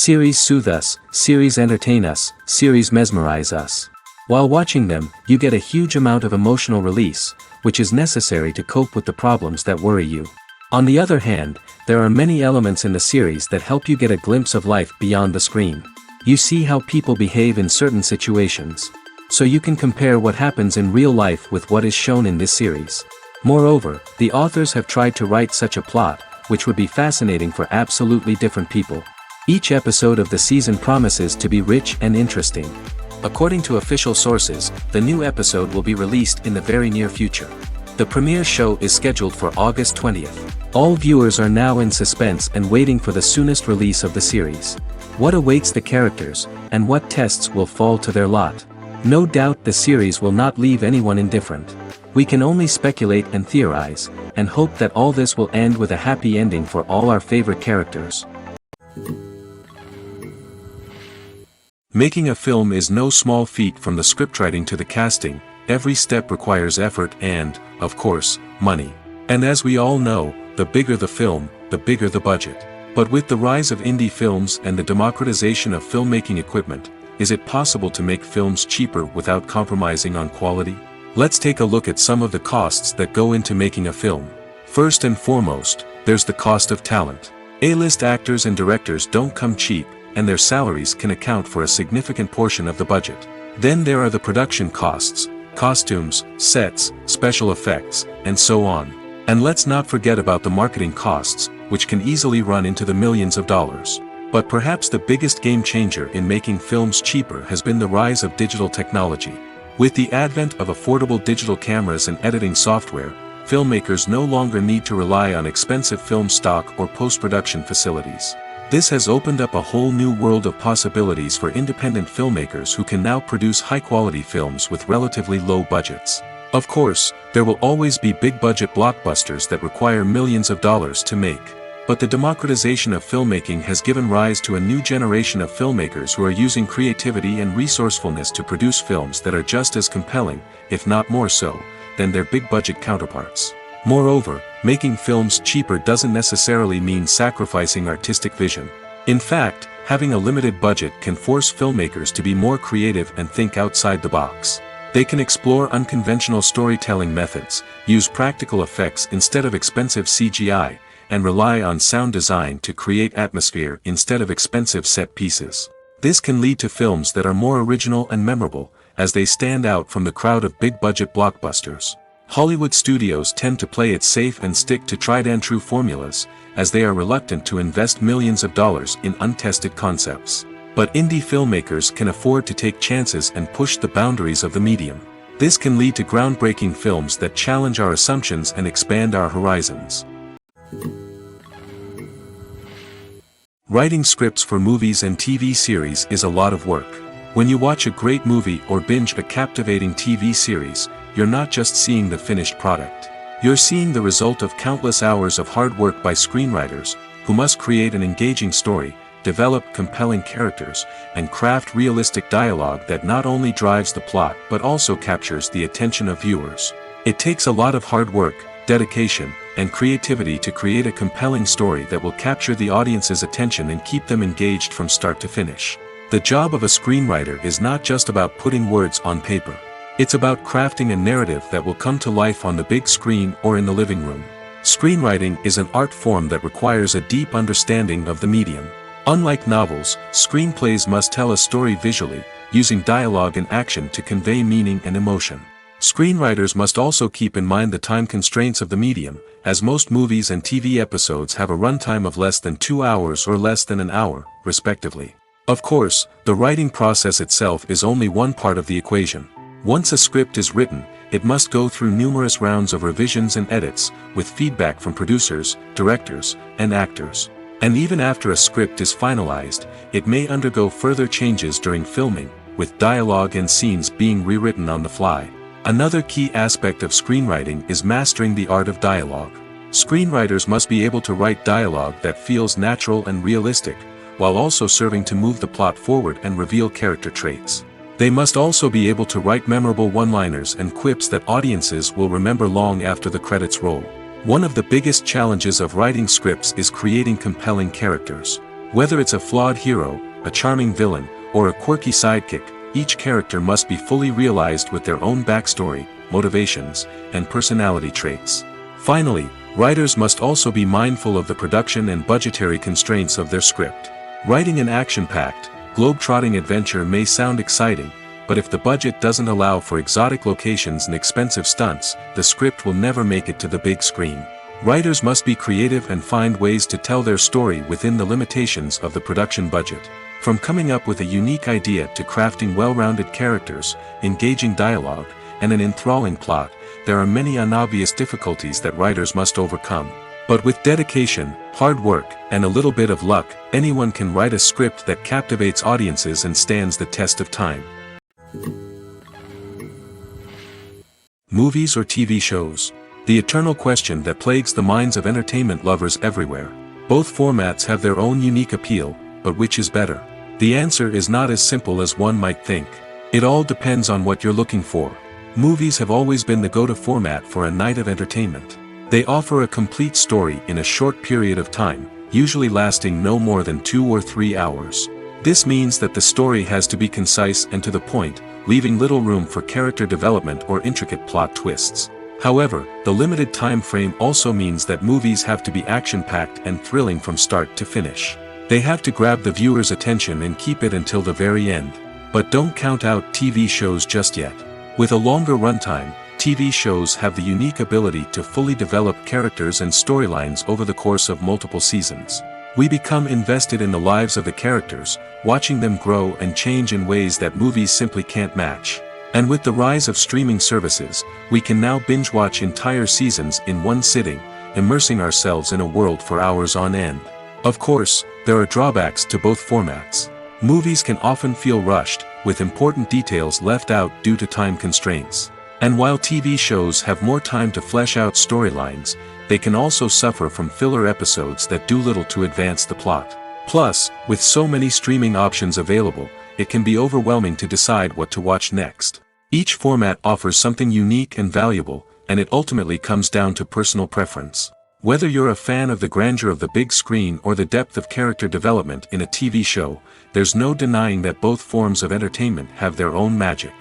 Series soothe us, series entertain us, series mesmerize us. While watching them, you get a huge amount of emotional release, which is necessary to cope with the problems that worry you. On the other hand, there are many elements in the series that help you get a glimpse of life beyond the screen. You see how people behave in certain situations. So you can compare what happens in real life with what is shown in this series. Moreover, the authors have tried to write such a plot, which would be fascinating for absolutely different people. Each episode of the season promises to be rich and interesting. According to official sources, the new episode will be released in the very near future. The premiere show is scheduled for August 20th. All viewers are now in suspense and waiting for the soonest release of the series. What awaits the characters, and what tests will fall to their lot? No doubt the series will not leave anyone indifferent. We can only speculate and theorize, and hope that all this will end with a happy ending for all our favorite characters. Making a film is no small feat. From the scriptwriting to the casting, every step requires effort and, of course, money. And as we all know, the bigger the film, the bigger the budget. But with the rise of indie films and the democratization of filmmaking equipment, is it possible to make films cheaper without compromising on quality? Let's take a look at some of the costs that go into making a film. First and foremost, there's the cost of talent. A-list actors and directors don't come cheap, and their salaries can account for a significant portion of the budget. Then there are the production costs, costumes, sets, special effects, and so on. And let's not forget about the marketing costs, which can easily run into the millions of dollars. But perhaps the biggest game changer in making films cheaper has been the rise of digital technology. With the advent of affordable digital cameras and editing software, filmmakers no longer need to rely on expensive film stock or post-production facilities. This has opened up a whole new world of possibilities for independent filmmakers who can now produce high-quality films with relatively low budgets. Of course, there will always be big-budget blockbusters that require millions of dollars to make. But the democratization of filmmaking has given rise to a new generation of filmmakers who are using creativity and resourcefulness to produce films that are just as compelling, if not more so, than their big-budget counterparts. Moreover, making films cheaper doesn't necessarily mean sacrificing artistic vision. In fact, having a limited budget can force filmmakers to be more creative and think outside the box. They can explore unconventional storytelling methods, use practical effects instead of expensive CGI, and rely on sound design to create atmosphere instead of expensive set pieces. This can lead to films that are more original and memorable, as they stand out from the crowd of big-budget blockbusters. Hollywood studios tend to play it safe and stick to tried-and-true formulas, as they are reluctant to invest millions of dollars in untested concepts. But indie filmmakers can afford to take chances and push the boundaries of the medium. This can lead to groundbreaking films that challenge our assumptions and expand our horizons. Writing scripts for movies and TV series is a lot of work. When you watch a great movie or binge a captivating TV series, you're not just seeing the finished product. You're seeing the result of countless hours of hard work by screenwriters, who must create an engaging story, develop compelling characters, and craft realistic dialogue that not only drives the plot but also captures the attention of viewers. It takes a lot of hard work, dedication, and creativity to create a compelling story that will capture the audience's attention and keep them engaged from start to finish. The job of a screenwriter is not just about putting words on paper. It's about crafting a narrative that will come to life on the big screen or in the living room. Screenwriting is an art form that requires a deep understanding of the medium. Unlike novels, screenplays must tell a story visually, using dialogue and action to convey meaning and emotion. Screenwriters must also keep in mind the time constraints of the medium, as most movies and TV episodes have a runtime of less than 2 hours or less than an hour, respectively. Of course, the writing process itself is only one part of the equation. Once a script is written, it must go through numerous rounds of revisions and edits, with feedback from producers, directors, and actors. And even after a script is finalized, it may undergo further changes during filming, with dialogue and scenes being rewritten on the fly. Another key aspect of screenwriting is mastering the art of dialogue. Screenwriters must be able to write dialogue that feels natural and realistic, while also serving to move the plot forward and reveal character traits. They must also be able to write memorable one-liners and quips that audiences will remember long after the credits roll. One of the biggest challenges of writing scripts is creating compelling characters. Whether it's a flawed hero, a charming villain, or a quirky sidekick, each character must be fully realized with their own backstory, motivations, and personality traits. Finally, writers must also be mindful of the production and budgetary constraints of their script. Writing an action-packed, globe-trotting adventure may sound exciting, but if the budget doesn't allow for exotic locations and expensive stunts, the script will never make it to the big screen. Writers must be creative and find ways to tell their story within the limitations of the production budget. From coming up with a unique idea to crafting well-rounded characters, engaging dialogue, and an enthralling plot, there are many unobvious difficulties that writers must overcome. But with dedication, hard work, and a little bit of luck, anyone can write a script that captivates audiences and stands the test of time. Movies or TV shows? The eternal question that plagues the minds of entertainment lovers everywhere. Both formats have their own unique appeal, but which is better? The answer is not as simple as one might think. It all depends on what you're looking for. Movies have always been the go-to format for a night of entertainment. They offer a complete story in a short period of time, usually lasting no more than 2 or 3 hours. This means that the story has to be concise and to the point, leaving little room for character development or intricate plot twists. However, the limited time frame also means that movies have to be action-packed and thrilling from start to finish. They have to grab the viewer's attention and keep it until the very end. But don't count out TV shows just yet. With a longer runtime, TV shows have the unique ability to fully develop characters and storylines over the course of multiple seasons. We become invested in the lives of the characters, watching them grow and change in ways that movies simply can't match. And with the rise of streaming services, we can now binge-watch entire seasons in one sitting, immersing ourselves in a world for hours on end. Of course, there are drawbacks to both formats. Movies can often feel rushed, with important details left out due to time constraints. And while TV shows have more time to flesh out storylines, they can also suffer from filler episodes that do little to advance the plot. Plus, with so many streaming options available, it can be overwhelming to decide what to watch next. Each format offers something unique and valuable, and it ultimately comes down to personal preference. Whether you're a fan of the grandeur of the big screen or the depth of character development in a TV show, there's no denying that both forms of entertainment have their own magic.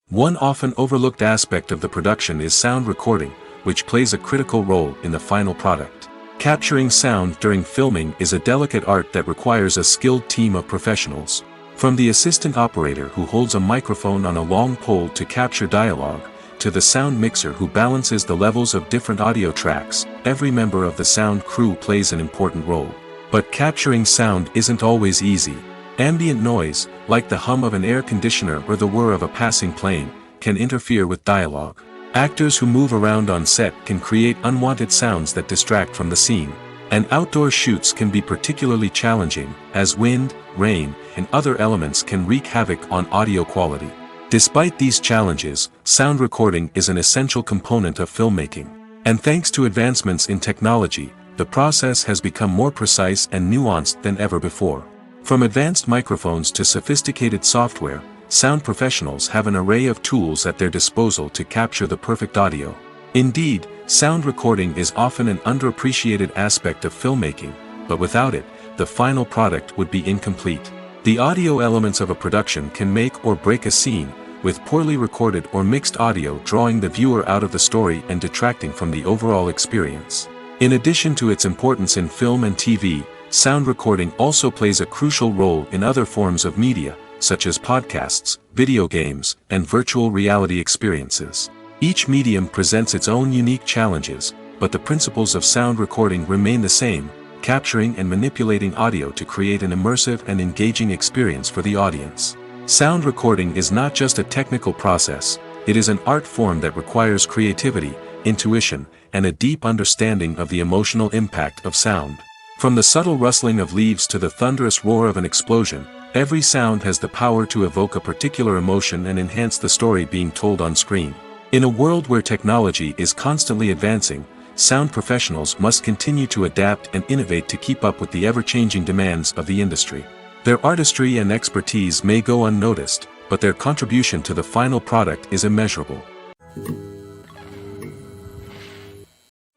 One often overlooked aspect of the production is sound recording, which plays a critical role in the final product. Capturing sound during filming is a delicate art that requires a skilled team of professionals. From the assistant operator who holds a microphone on a long pole to capture dialogue, to the sound mixer who balances the levels of different audio tracks, every member of the sound crew plays an important role. But capturing sound isn't always easy. Ambient noise, like the hum of an air conditioner or the whir of a passing plane, can interfere with dialogue. Actors who move around on set can create unwanted sounds that distract from the scene. And outdoor shoots can be particularly challenging, as wind, rain, and other elements can wreak havoc on audio quality. Despite these challenges, sound recording is an essential component of filmmaking. And thanks to advancements in technology, the process has become more precise and nuanced than ever before. From advanced microphones to sophisticated software, sound professionals have an array of tools at their disposal to capture the perfect audio. Indeed, sound recording is often an underappreciated aspect of filmmaking, but without it, the final product would be incomplete. The audio elements of a production can make or break a scene, with poorly recorded or mixed audio drawing the viewer out of the story and detracting from the overall experience. In addition to its importance in film and TV, sound recording also plays a crucial role in other forms of media, such as podcasts, video games, and virtual reality experiences. Each medium presents its own unique challenges, but the principles of sound recording remain the same, capturing and manipulating audio to create an immersive and engaging experience for the audience. Sound recording is not just a technical process, it is an art form that requires creativity, intuition, and a deep understanding of the emotional impact of sound. From the subtle rustling of leaves to the thunderous roar of an explosion, every sound has the power to evoke a particular emotion and enhance the story being told on screen. In a world where technology is constantly advancing, sound professionals must continue to adapt and innovate to keep up with the ever-changing demands of the industry. Their artistry and expertise may go unnoticed, but their contribution to the final product is immeasurable.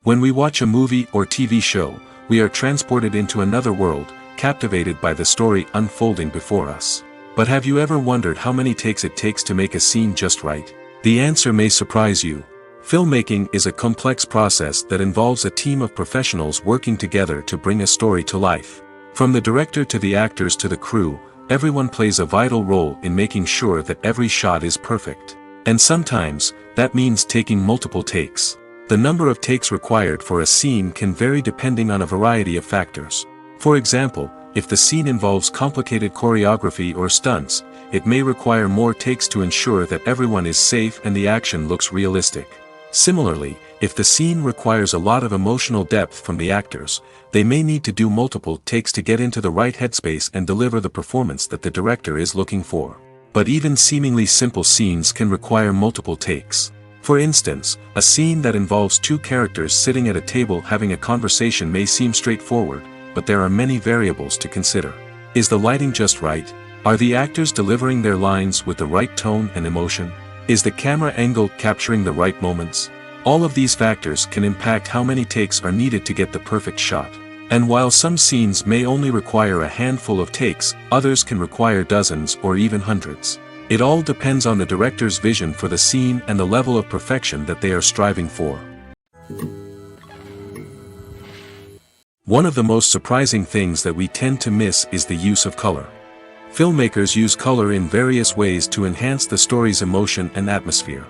When we watch a movie or TV show, we are transported into another world, captivated by the story unfolding before us. But have you ever wondered how many takes it takes to make a scene just right? The answer may surprise you. Filmmaking is a complex process that involves a team of professionals working together to bring a story to life. From the director to the actors to the crew, everyone plays a vital role in making sure that every shot is perfect. And sometimes, that means taking multiple takes. The number of takes required for a scene can vary depending on a variety of factors. For example, if the scene involves complicated choreography or stunts, it may require more takes to ensure that everyone is safe and the action looks realistic. Similarly, if the scene requires a lot of emotional depth from the actors, they may need to do multiple takes to get into the right headspace and deliver the performance that the director is looking for. But even seemingly simple scenes can require multiple takes. For instance, a scene that involves two characters sitting at a table having a conversation may seem straightforward, but there are many variables to consider. Is the lighting just right? Are the actors delivering their lines with the right tone and emotion? Is the camera angle capturing the right moments? All of these factors can impact how many takes are needed to get the perfect shot. And while some scenes may only require a handful of takes, others can require dozens or even hundreds. It all depends on the director's vision for the scene and the level of perfection that they are striving for. One of the most surprising things that we tend to miss is the use of color. Filmmakers use color in various ways to enhance the story's emotion and atmosphere.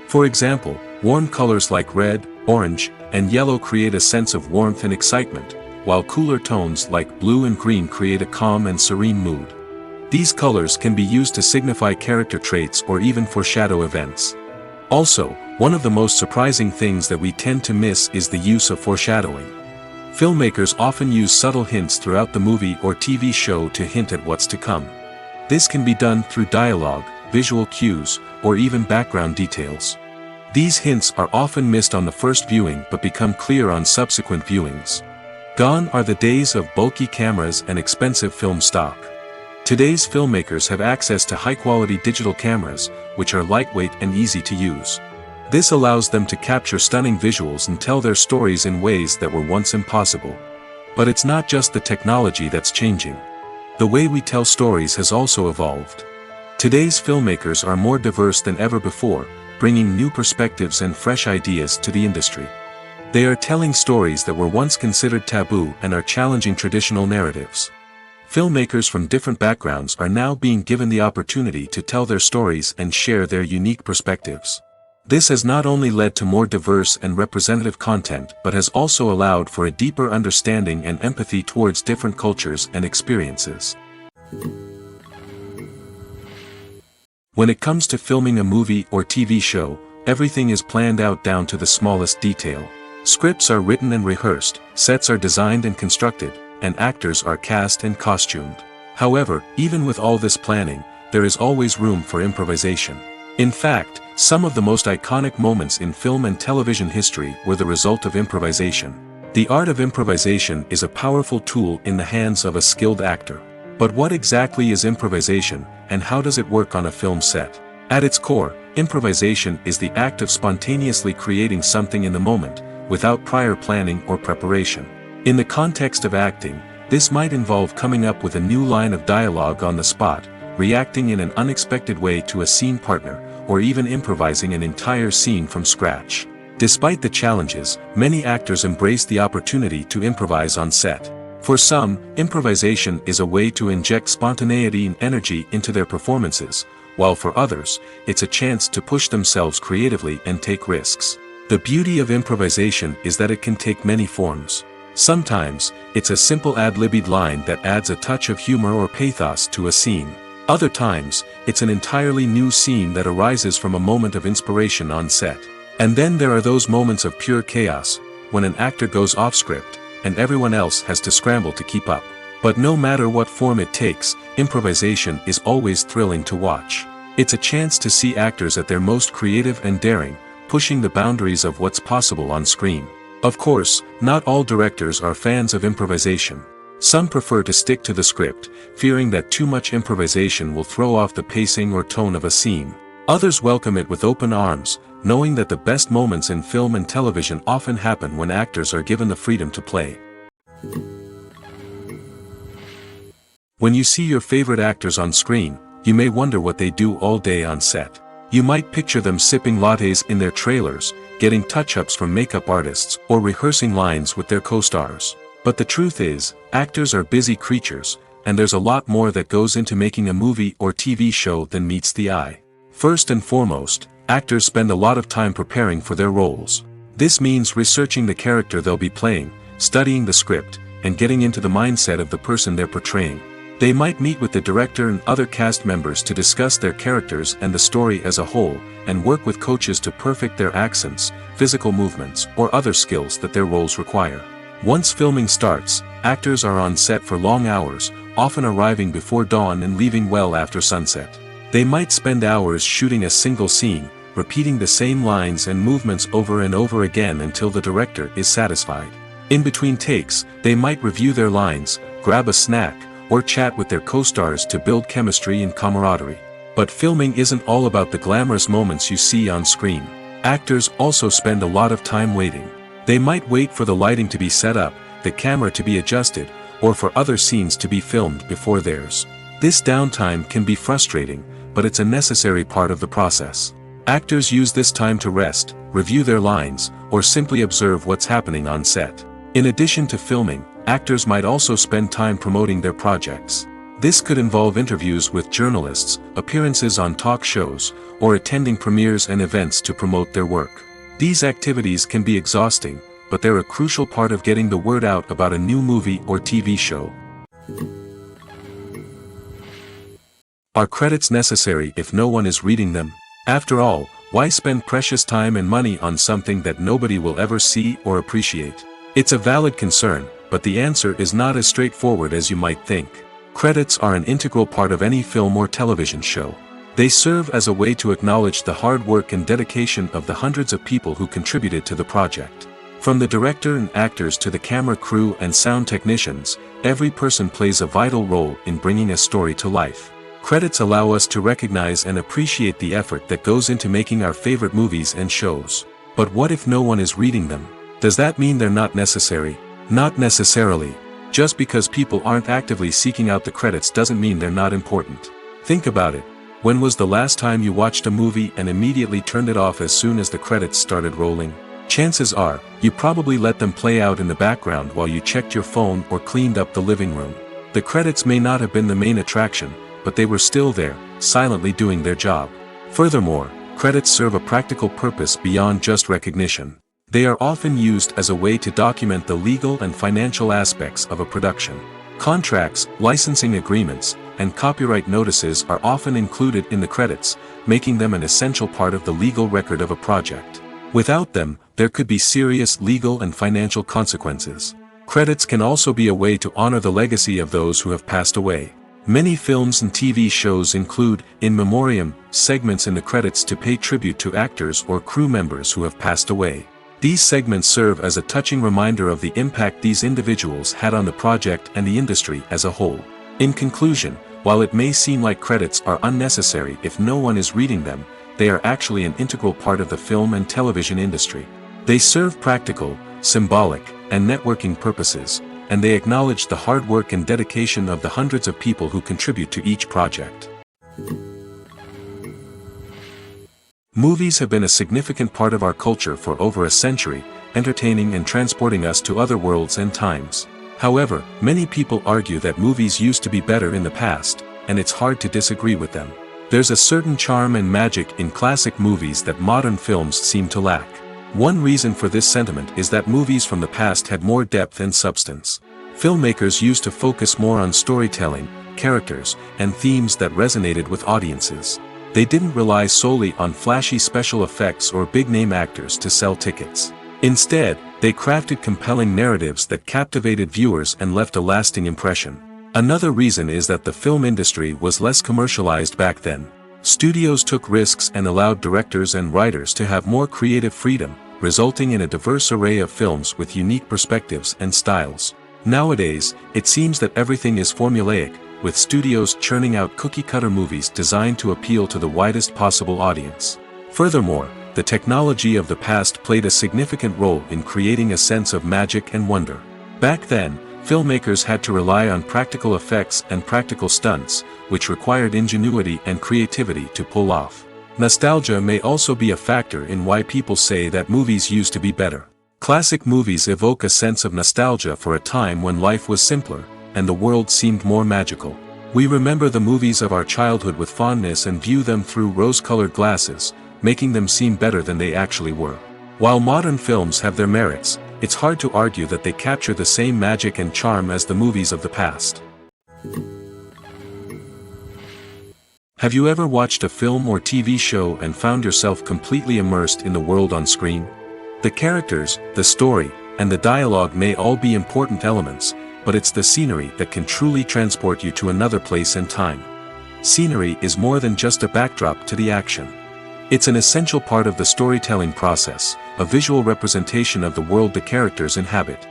For example, warm colors like red, orange, and yellow create a sense of warmth and excitement, while cooler tones like blue and green create a calm and serene mood. These colors can be used to signify character traits or even foreshadow events. Also, one of the most surprising things that we tend to miss is the use of foreshadowing. Filmmakers often use subtle hints throughout the movie or TV show to hint at what's to come. This can be done through dialogue, visual cues, or even background details. These hints are often missed on the first viewing but become clear on subsequent viewings. Gone are the days of bulky cameras and expensive film stock. Today's filmmakers have access to high-quality digital cameras, which are lightweight and easy to use. This allows them to capture stunning visuals and tell their stories in ways that were once impossible. But it's not just the technology that's changing. The way we tell stories has also evolved. Today's filmmakers are more diverse than ever before, bringing new perspectives and fresh ideas to the industry. They are telling stories that were once considered taboo and are challenging traditional narratives. Filmmakers from different backgrounds are now being given the opportunity to tell their stories and share their unique perspectives. This has not only led to more diverse and representative content but has also allowed for a deeper understanding and empathy towards different cultures and experiences. When it comes to filming a movie or TV show, everything is planned out down to the smallest detail. Scripts are written and rehearsed, sets are designed and constructed, and actors are cast and costumed. However, even with all this planning, there is always room for improvisation. In fact, some of the most iconic moments in film and television history were the result of improvisation. The art of improvisation is a powerful tool in the hands of a skilled actor. But what exactly is improvisation, and how does it work on a film set? At its core, improvisation is the act of spontaneously creating something in the moment, without prior planning or preparation. In the context of acting, this might involve coming up with a new line of dialogue on the spot, reacting in an unexpected way to a scene partner, or even improvising an entire scene from scratch. Despite the challenges, many actors embrace the opportunity to improvise on set. For some, improvisation is a way to inject spontaneity and energy into their performances, while for others, it's a chance to push themselves creatively and take risks. The beauty of improvisation is that it can take many forms. Sometimes, it's a simple ad-libbed line that adds a touch of humor or pathos to a scene. Other times, it's an entirely new scene that arises from a moment of inspiration on set. And then there are those moments of pure chaos, when an actor goes off script, and everyone else has to scramble to keep up. But no matter what form it takes, improvisation is always thrilling to watch. It's a chance to see actors at their most creative and daring, pushing the boundaries of what's possible on screen. Of course, not all directors are fans of improvisation. Some prefer to stick to the script, fearing that too much improvisation will throw off the pacing or tone of a scene. Others welcome it with open arms, knowing that the best moments in film and television often happen when actors are given the freedom to play. When you see your favorite actors on screen, you may wonder what they do all day on set. You might picture them sipping lattes in their trailers, getting touch-ups from makeup artists, or rehearsing lines with their co-stars. But the truth is, actors are busy creatures, and there's a lot more that goes into making a movie or TV show than meets the eye. First and foremost, actors spend a lot of time preparing for their roles. This means researching the character they'll be playing, studying the script, and getting into the mindset of the person they're portraying. They might meet with the director and other cast members to discuss their characters and the story as a whole, and work with coaches to perfect their accents, physical movements, or other skills that their roles require. Once filming starts, actors are on set for long hours, often arriving before dawn and leaving well after sunset. They might spend hours shooting a single scene, repeating the same lines and movements over and over again until the director is satisfied. In between takes, they might review their lines, grab a snack, or chat with their co-stars to build chemistry and camaraderie. But filming isn't all about the glamorous moments you see on screen. Actors also spend a lot of time waiting. They might wait for the lighting to be set up, the camera to be adjusted, or for other scenes to be filmed before theirs. This downtime can be frustrating, but it's a necessary part of the process. Actors use this time to rest, review their lines, or simply observe what's happening on set. In addition to filming, actors might also spend time promoting their projects. This could involve interviews with journalists, appearances on talk shows, or attending premieres and events to promote their work. These activities can be exhausting, but they're a crucial part of getting the word out about a new movie or TV show. Are credits necessary if no one is reading them? After all, why spend precious time and money on something that nobody will ever see or appreciate? It's a valid concern, but the answer is not as straightforward as you might think. Credits are an integral part of any film or television show. They serve as a way to acknowledge the hard work and dedication of the hundreds of people who contributed to the project. From the director and actors to the camera crew and sound technicians, every person plays a vital role in bringing a story to life. Credits allow us to recognize and appreciate the effort that goes into making our favorite movies and shows. But what if no one is reading them? Does that mean they're not necessary? Not necessarily. Just because people aren't actively seeking out the credits doesn't mean they're not important. Think about it. When was the last time you watched a movie and immediately turned it off as soon as the credits started rolling? Chances are, you probably let them play out in the background while you checked your phone or cleaned up the living room. The credits may not have been the main attraction, but they were still there, silently doing their job. Furthermore, credits serve a practical purpose beyond just recognition. They are often used as a way to document the legal and financial aspects of a production. Contracts, licensing agreements, and copyright notices are often included in the credits, making them an essential part of the legal record of a project. Without them, there could be serious legal and financial consequences. Credits can also be a way to honor the legacy of those who have passed away. Many films and TV shows include, in memoriam, segments in the credits to pay tribute to actors or crew members who have passed away. These segments serve as a touching reminder of the impact these individuals had on the project and the industry as a whole. In conclusion, while it may seem like credits are unnecessary if no one is reading them, they are actually an integral part of the film and television industry. They serve practical, symbolic, and networking purposes, and they acknowledge the hard work and dedication of the hundreds of people who contribute to each project. Movies have been a significant part of our culture for over a century, entertaining and transporting us to other worlds and times. However, many people argue that movies used to be better in the past, and it's hard to disagree with them. There's a certain charm and magic in classic movies that modern films seem to lack. One reason for this sentiment is that movies from the past had more depth and substance. Filmmakers used to focus more on storytelling, characters, and themes that resonated with audiences. They didn't rely solely on flashy special effects or big-name actors to sell tickets. Instead, they crafted compelling narratives that captivated viewers and left a lasting impression. Another reason is that the film industry was less commercialized back then. Studios took risks and allowed directors and writers to have more creative freedom, resulting in a diverse array of films with unique perspectives and styles. Nowadays, it seems that everything is formulaic, with studios churning out cookie-cutter movies designed to appeal to the widest possible audience. Furthermore, the technology of the past played a significant role in creating a sense of magic and wonder. Back then, filmmakers had to rely on practical effects and practical stunts, which required ingenuity and creativity to pull off. Nostalgia may also be a factor in why people say that movies used to be better. Classic movies evoke a sense of nostalgia for a time when life was simpler, and the world seemed more magical. We remember the movies of our childhood with fondness and view them through rose-colored glasses, making them seem better than they actually were. While modern films have their merits, it's hard to argue that they capture the same magic and charm as the movies of the past. Have you ever watched a film or TV show and found yourself completely immersed in the world on screen? The characters, the story, and the dialogue may all be important elements, but it's the scenery that can truly transport you to another place and time. Scenery is more than just a backdrop to the action. It's an essential part of the storytelling process, a visual representation of the world the characters inhabit.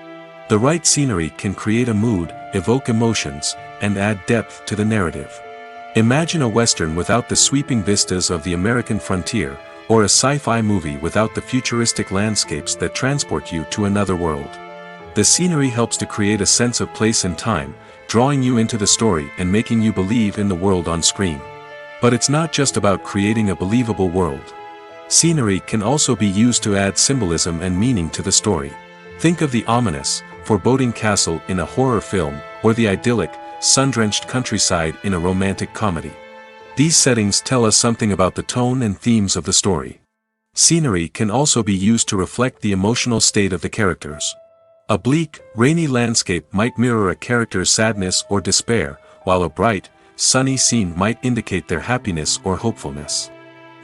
The right scenery can create a mood, evoke emotions, and add depth to the narrative. Imagine a Western without the sweeping vistas of the American frontier, or a sci-fi movie without the futuristic landscapes that transport you to another world. The scenery helps to create a sense of place and time, drawing you into the story and making you believe in the world on screen. But it's not just about creating a believable world. Scenery can also be used to add symbolism and meaning to the story. Think of the ominous, foreboding castle in a horror film, or the idyllic, sun-drenched countryside in a romantic comedy. These settings tell us something about the tone and themes of the story. Scenery can also be used to reflect the emotional state of the characters. A bleak, rainy landscape might mirror a character's sadness or despair, while a bright, sunny scene might indicate their happiness or hopefulness.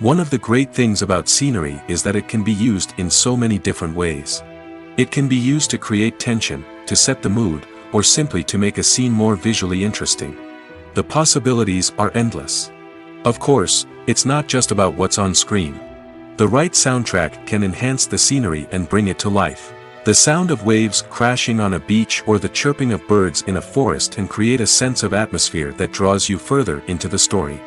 One of the great things about scenery is that it can be used in so many different ways. It can be used to create tension, to set the mood, or simply to make a scene more visually interesting. The possibilities are endless. Of course, it's not just about what's on screen. The right soundtrack can enhance the scenery and bring it to life. The sound of waves crashing on a beach or the chirping of birds in a forest can create a sense of atmosphere that draws you further into the story.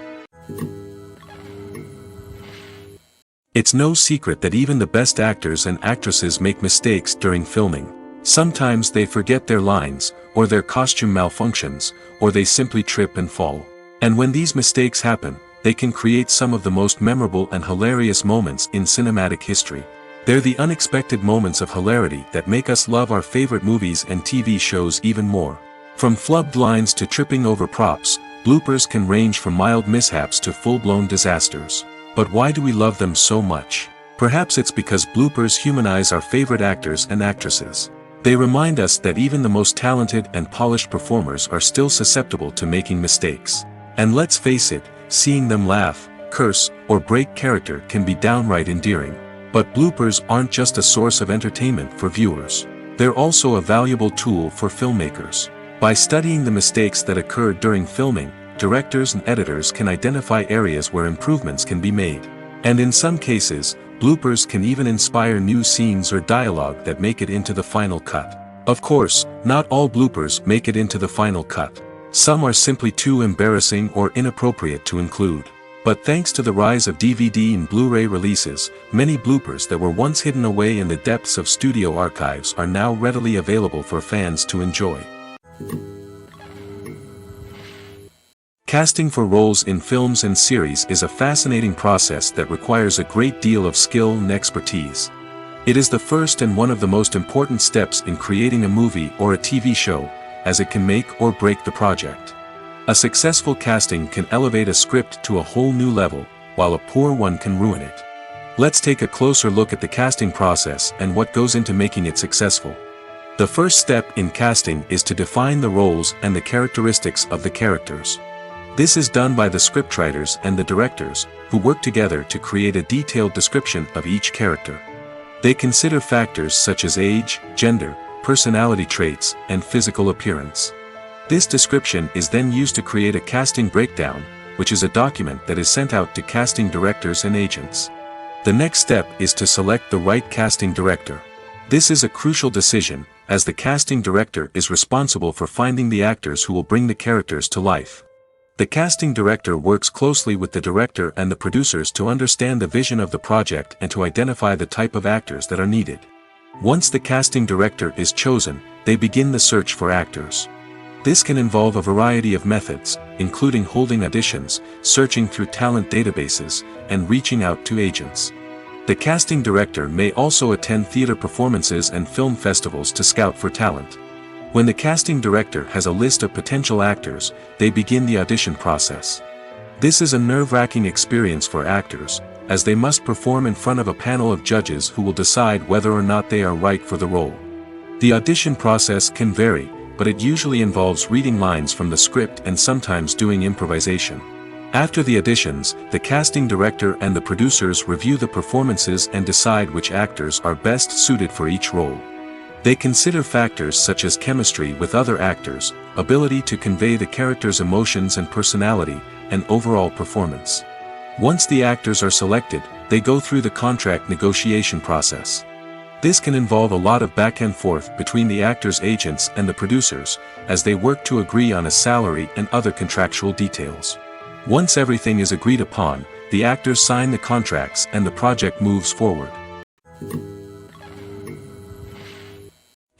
It's no secret that even the best actors and actresses make mistakes during filming. Sometimes they forget their lines, or their costume malfunctions, or they simply trip and fall. And when these mistakes happen, they can create some of the most memorable and hilarious moments in cinematic history. They're the unexpected moments of hilarity that make us love our favorite movies and TV shows even more. From flubbed lines to tripping over props, bloopers can range from mild mishaps to full-blown disasters. But why do we love them so much? Perhaps it's because bloopers humanize our favorite actors and actresses. They remind us that even the most talented and polished performers are still susceptible to making mistakes. And let's face it, seeing them laugh, curse, or break character can be downright endearing. But bloopers aren't just a source of entertainment for viewers. They're also a valuable tool for filmmakers. By studying the mistakes that occurred during filming, directors and editors can identify areas where improvements can be made. And in some cases, bloopers can even inspire new scenes or dialogue that make it into the final cut. Of course, not all bloopers make it into the final cut. Some are simply too embarrassing or inappropriate to include. But thanks to the rise of DVD and Blu-ray releases, many bloopers that were once hidden away in the depths of studio archives are now readily available for fans to enjoy. Casting for roles in films and series is a fascinating process that requires a great deal of skill and expertise. It is the first and one of the most important steps in creating a movie or a TV show, as it can make or break the project. A successful casting can elevate a script to a whole new level, while a poor one can ruin it. Let's take a closer look at the casting process and what goes into making it successful. The first step in casting is to define the roles and the characteristics of the characters. This is done by the scriptwriters and the directors, who work together to create a detailed description of each character. They consider factors such as age, gender, personality traits, and physical appearance. This description is then used to create a casting breakdown, which is a document that is sent out to casting directors and agents. The next step is to select the right casting director. This is a crucial decision, as the casting director is responsible for finding the actors who will bring the characters to life. The casting director works closely with the director and the producers to understand the vision of the project and to identify the type of actors that are needed. Once the casting director is chosen, they begin the search for actors. This can involve a variety of methods, including holding auditions, searching through talent databases, and reaching out to agents. The casting director may also attend theater performances and film festivals to scout for talent. When the casting director has a list of potential actors, they begin the audition process. This is a nerve-wracking experience for actors, as they must perform in front of a panel of judges who will decide whether or not they are right for the role. The audition process can vary, but it usually involves reading lines from the script and sometimes doing improvisation. After the auditions, the casting director and the producers review the performances and decide which actors are best suited for each role. They consider factors such as chemistry with other actors, ability to convey the character's emotions and personality, and overall performance. Once the actors are selected, they go through the contract negotiation process. This can involve a lot of back and forth between the actors' agents and the producers, as they work to agree on a salary and other contractual details. Once everything is agreed upon, the actors sign the contracts and the project moves forward.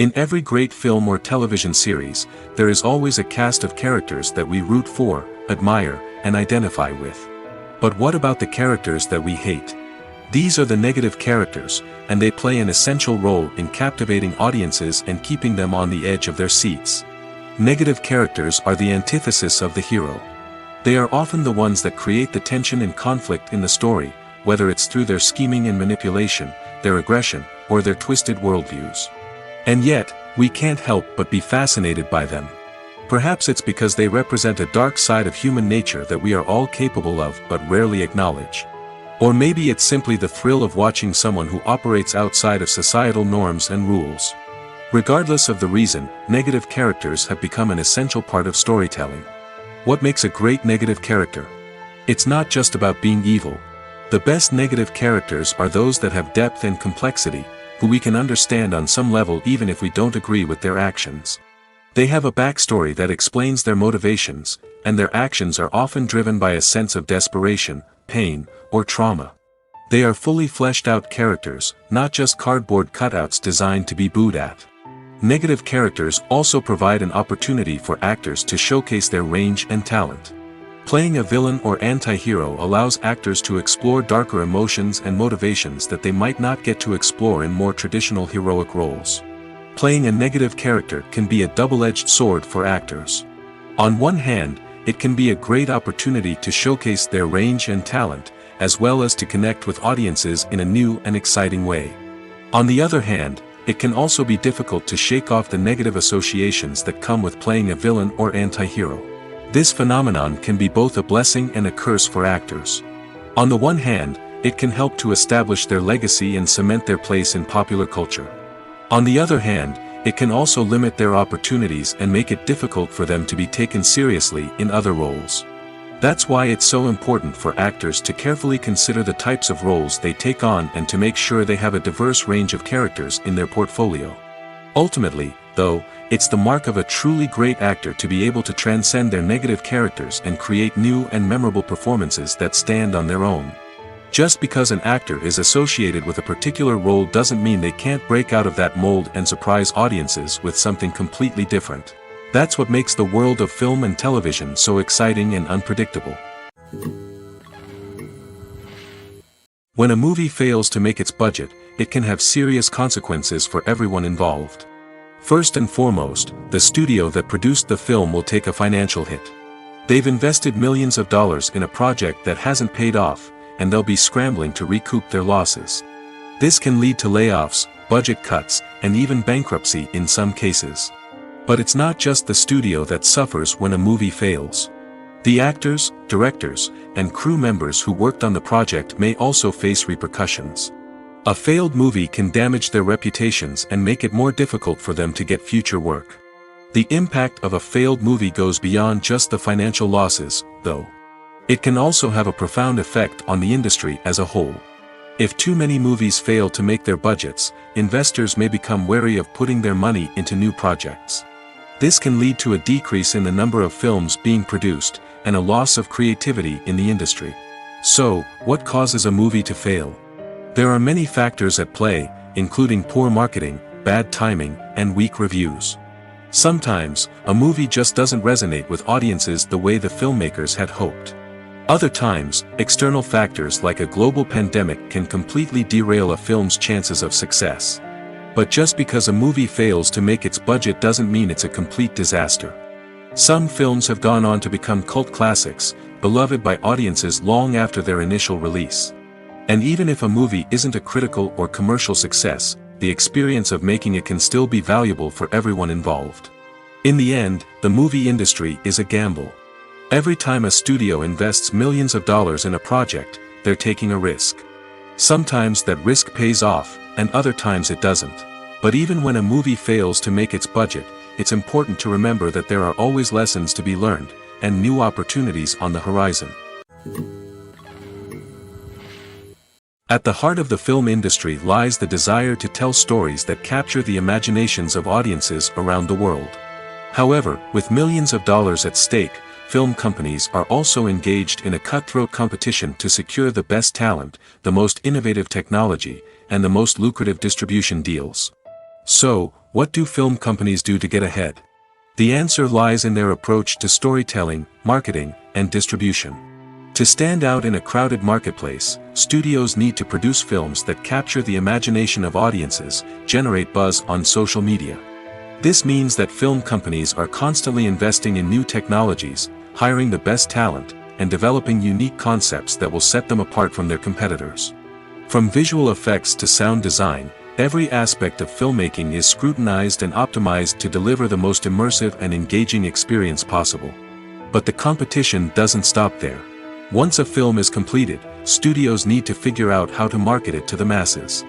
In every great film or television series, there is always a cast of characters that we root for, admire, and identify with. But what about the characters that we hate? These are the negative characters, and they play an essential role in captivating audiences and keeping them on the edge of their seats. Negative characters are the antithesis of the hero. They are often the ones that create the tension and conflict in the story, whether it's through their scheming and manipulation, their aggression, or their twisted worldviews. And yet, we can't help but be fascinated by them. Perhaps it's because they represent a dark side of human nature that we are all capable of but rarely acknowledge. Or maybe it's simply the thrill of watching someone who operates outside of societal norms and rules. Regardless of the reason, negative characters have become an essential part of storytelling. What makes a great negative character? It's not just about being evil. The best negative characters are those that have depth and complexity, who we can understand on some level even if we don't agree with their actions. They have a backstory that explains their motivations, and their actions are often driven by a sense of desperation, pain, or trauma. They are fully fleshed out characters, not just cardboard cutouts designed to be booed at. Negative characters also provide an opportunity for actors to showcase their range and talent. Playing a villain or anti-hero allows actors to explore darker emotions and motivations that they might not get to explore in more traditional heroic roles. Playing a negative character can be a double-edged sword for actors. On one hand, it can be a great opportunity to showcase their range and talent, as well as to connect with audiences in a new and exciting way. On the other hand, it can also be difficult to shake off the negative associations that come with playing a villain or anti-hero. This phenomenon can be both a blessing and a curse for actors. On the one hand, it can help to establish their legacy and cement their place in popular culture. On the other hand, it can also limit their opportunities and make it difficult for them to be taken seriously in other roles. That's why it's so important for actors to carefully consider the types of roles they take on and to make sure they have a diverse range of characters in their portfolio. Ultimately, though, it's the mark of a truly great actor to be able to transcend their negative characters and create new and memorable performances that stand on their own. Just because an actor is associated with a particular role doesn't mean they can't break out of that mold and surprise audiences with something completely different. That's what makes the world of film and television so exciting and unpredictable. When a movie fails to make its budget, it can have serious consequences for everyone involved. First and foremost, the studio that produced the film will take a financial hit. They've invested millions of dollars in a project that hasn't paid off, and they'll be scrambling to recoup their losses. This can lead to layoffs, budget cuts, and even bankruptcy in some cases. But it's not just the studio that suffers when a movie fails. The actors, directors, and crew members who worked on the project may also face repercussions. A failed movie can damage their reputations and make it more difficult for them to get future work. The impact of a failed movie goes beyond just the financial losses, though. It can also have a profound effect on the industry as a whole. If too many movies fail to make their budgets, investors may become wary of putting their money into new projects. This can lead to a decrease in the number of films being produced, and a loss of creativity in the industry. So, what causes a movie to fail? There are many factors at play, including poor marketing, bad timing, and weak reviews. Sometimes, a movie just doesn't resonate with audiences the way the filmmakers had hoped. Other times, external factors like a global pandemic can completely derail a film's chances of success. But just because a movie fails to make its budget doesn't mean it's a complete disaster. Some films have gone on to become cult classics, beloved by audiences long after their initial release. And even if a movie isn't a critical or commercial success, the experience of making it can still be valuable for everyone involved. In the end, the movie industry is a gamble. Every time a studio invests millions of dollars in a project, they're taking a risk. Sometimes that risk pays off, and other times it doesn't. But even when a movie fails to make its budget, it's important to remember that there are always lessons to be learned, and new opportunities on the horizon. At the heart of the film industry lies the desire to tell stories that capture the imaginations of audiences around the world. However, with millions of dollars at stake, film companies are also engaged in a cutthroat competition to secure the best talent, the most innovative technology, and the most lucrative distribution deals. So, what do film companies do to get ahead? The answer lies in their approach to storytelling, marketing, and distribution. To stand out in a crowded marketplace, studios need to produce films that capture the imagination of audiences, generate buzz on social media. This means that film companies are constantly investing in new technologies, hiring the best talent, and developing unique concepts that will set them apart from their competitors. From visual effects to sound design, every aspect of filmmaking is scrutinized and optimized to deliver the most immersive and engaging experience possible. But the competition doesn't stop there. Once a film is completed, studios need to figure out how to market it to the masses.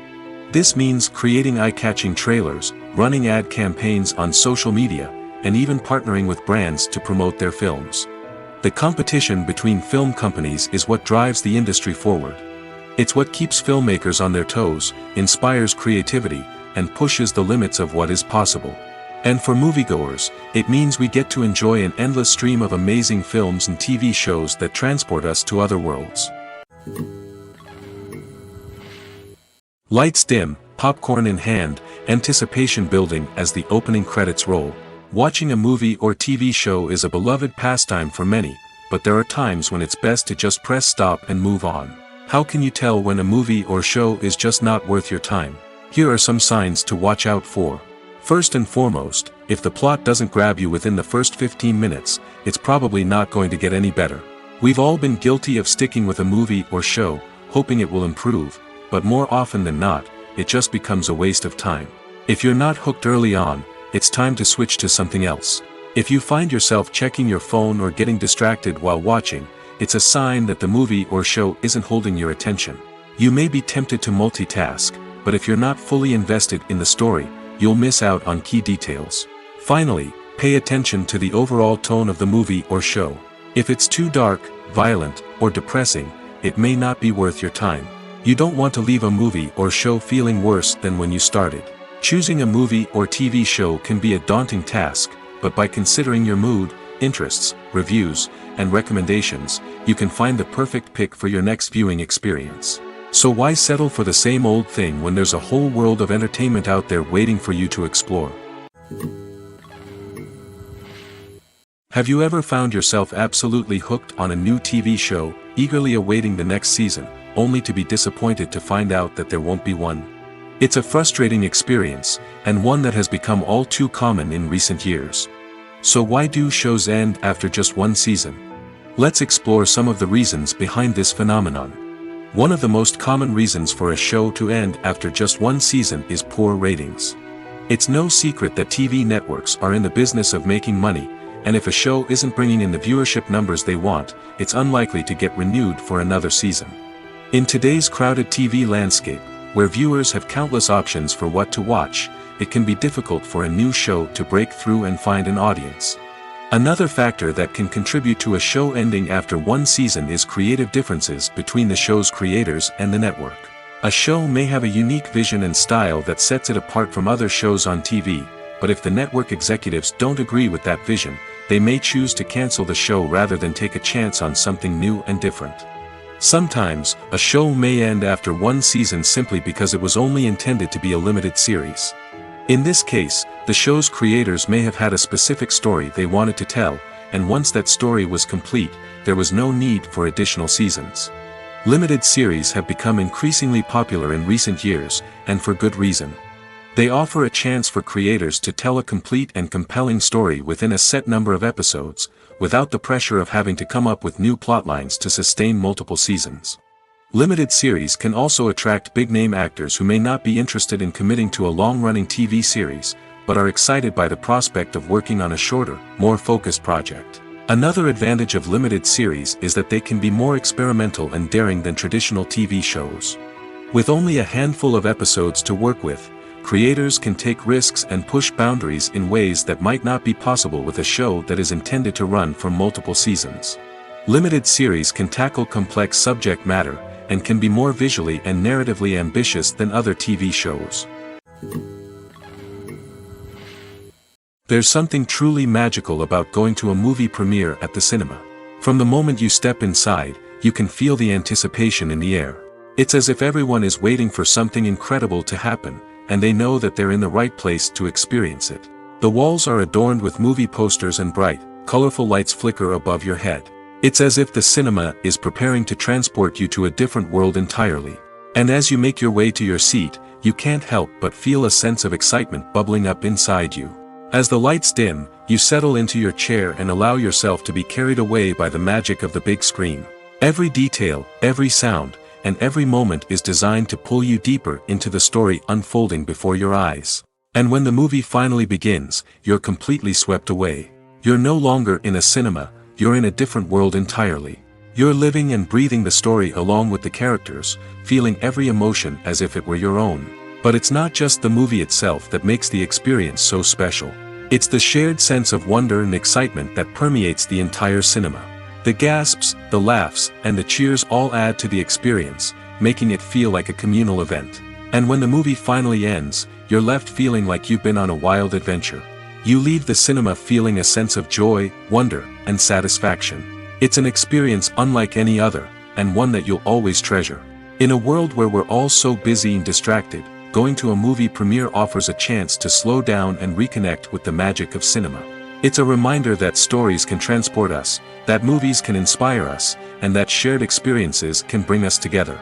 This means creating eye-catching trailers, running ad campaigns on social media, and even partnering with brands to promote their films. The competition between film companies is what drives the industry forward. It's what keeps filmmakers on their toes, inspires creativity, and pushes the limits of what is possible. And for moviegoers, it means we get to enjoy an endless stream of amazing films and TV shows that transport us to other worlds. Lights dim, popcorn in hand, anticipation building as the opening credits roll. Watching a movie or TV show is a beloved pastime for many, but there are times when it's best to just press stop and move on. How can you tell when a movie or show is just not worth your time? Here are some signs to watch out for. First and foremost, if the plot doesn't grab you within the first 15 minutes, it's probably not going to get any better. We've all been guilty of sticking with a movie or show, hoping it will improve, but more often than not, it just becomes a waste of time. If you're not hooked early on, it's time to switch to something else. If you find yourself checking your phone or getting distracted while watching, it's a sign that the movie or show isn't holding your attention. You may be tempted to multitask, but if you're not fully invested in the story, you'll miss out on key details. Finally, pay attention to the overall tone of the movie or show. If it's too dark, violent, or depressing, it may not be worth your time. You don't want to leave a movie or show feeling worse than when you started. Choosing a movie or TV show can be a daunting task, but by considering your mood, interests, reviews, and recommendations, you can find the perfect pick for your next viewing experience. So why settle for the same old thing when there's a whole world of entertainment out there waiting for you to explore? Have you ever found yourself absolutely hooked on a new TV show, eagerly awaiting the next season, only to be disappointed to find out that there won't be one? It's a frustrating experience, and one that has become all too common in recent years. So why do shows end after just one season? Let's explore some of the reasons behind this phenomenon. One of the most common reasons for a show to end after just one season is poor ratings. It's no secret that TV networks are in the business of making money, and if a show isn't bringing in the viewership numbers they want, it's unlikely to get renewed for another season. In today's crowded TV landscape, where viewers have countless options for what to watch, it can be difficult for a new show to break through and find an audience. Another factor that can contribute to a show ending after one season is creative differences between the show's creators and the network. A show may have a unique vision and style that sets it apart from other shows on TV, but if the network executives don't agree with that vision, they may choose to cancel the show rather than take a chance on something new and different. Sometimes, a show may end after one season simply because it was only intended to be a limited series. In this case, the show's creators may have had a specific story they wanted to tell, and once that story was complete, there was no need for additional seasons. Limited series have become increasingly popular in recent years, and for good reason. They offer a chance for creators to tell a complete and compelling story within a set number of episodes, without the pressure of having to come up with new plotlines to sustain multiple seasons. Limited series can also attract big-name actors who may not be interested in committing to a long-running TV series, but are excited by the prospect of working on a shorter, more focused project. Another advantage of limited series is that they can be more experimental and daring than traditional TV shows. With only a handful of episodes to work with, creators can take risks and push boundaries in ways that might not be possible with a show that is intended to run for multiple seasons. Limited series can tackle complex subject matter, and can be more visually and narratively ambitious than other TV shows. There's something truly magical about going to a movie premiere at the cinema. From the moment you step inside, you can feel the anticipation in the air. It's as if everyone is waiting for something incredible to happen, and they know that they're in the right place to experience it. The walls are adorned with movie posters and bright, colorful lights flicker above your head. It's as if the cinema is preparing to transport you to a different world entirely. And as you make your way to your seat, you can't help but feel a sense of excitement bubbling up inside you. As the lights dim, you settle into your chair and allow yourself to be carried away by the magic of the big screen. Every detail, every sound, and every moment is designed to pull you deeper into the story unfolding before your eyes. And when the movie finally begins, you're completely swept away. You're no longer in a cinema, you're in a different world entirely. You're living and breathing the story along with the characters, feeling every emotion as if it were your own. But it's not just the movie itself that makes the experience so special. It's the shared sense of wonder and excitement that permeates the entire cinema. The gasps, the laughs, and the cheers all add to the experience, making it feel like a communal event. And when the movie finally ends, you're left feeling like you've been on a wild adventure. You leave the cinema feeling a sense of joy, wonder, and satisfaction. It's an experience unlike any other, and one that you'll always treasure. In a world where we're all so busy and distracted, going to a movie premiere offers a chance to slow down and reconnect with the magic of cinema. It's a reminder that stories can transport us, that movies can inspire us, and that shared experiences can bring us together.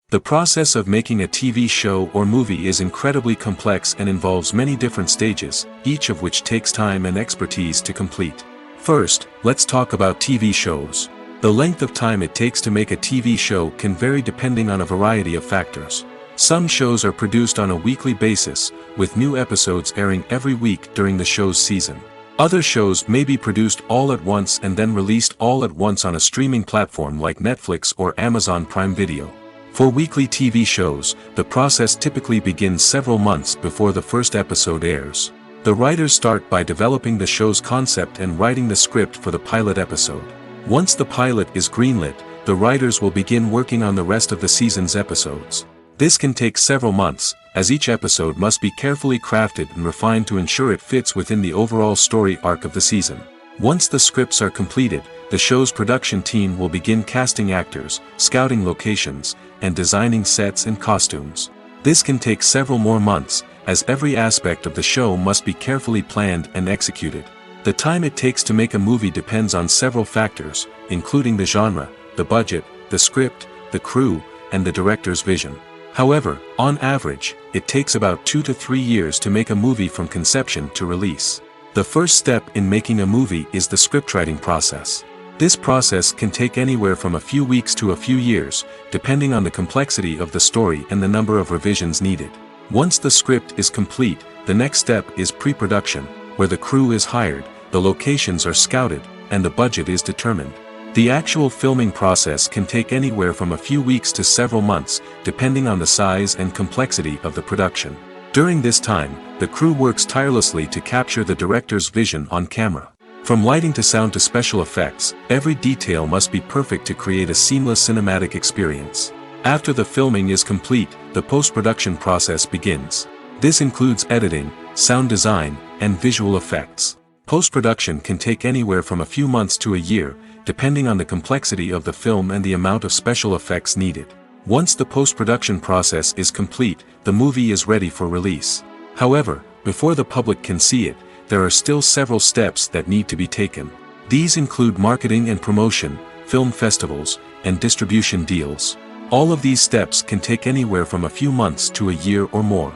The process of making a TV show or movie is incredibly complex and involves many different stages, each of which takes time and expertise to complete. First, let's talk about TV shows. The length of time it takes to make a TV show can vary depending on a variety of factors. Some shows are produced on a weekly basis, with new episodes airing every week during the show's season. Other shows may be produced all at once and then released all at once on a streaming platform like Netflix or Amazon Prime Video. For weekly TV shows, the process typically begins several months before the first episode airs. The writers start by developing the show's concept and writing the script for the pilot episode. Once the pilot is greenlit, the writers will begin working on the rest of the season's episodes. This can take several months, as each episode must be carefully crafted and refined to ensure it fits within the overall story arc of the season. Once the scripts are completed, the show's production team will begin casting actors, scouting locations, and designing sets and costumes. This can take several more months, as every aspect of the show must be carefully planned and executed. The time it takes to make a movie depends on several factors, including the genre, the budget, the script, the crew, and the director's vision. However, on average, it takes about 2 to 3 years to make a movie from conception to release. The first step in making a movie is the scriptwriting process. This process can take anywhere from a few weeks to a few years, depending on the complexity of the story and the number of revisions needed. Once the script is complete, the next step is pre-production, where the crew is hired, the locations are scouted, and the budget is determined. The actual filming process can take anywhere from a few weeks to several months, depending on the size and complexity of the production. During this time, the crew works tirelessly to capture the director's vision on camera. From lighting to sound to special effects, every detail must be perfect to create a seamless cinematic experience. After the filming is complete, the post-production process begins. This includes editing, sound design, and visual effects. Post-production can take anywhere from a few months to a year, depending on the complexity of the film and the amount of special effects needed. Once the post-production process is complete, the movie is ready for release. However, before the public can see it, there are still several steps that need to be taken. These include marketing and promotion, film festivals, and distribution deals. All of these steps can take anywhere from a few months to a year or more.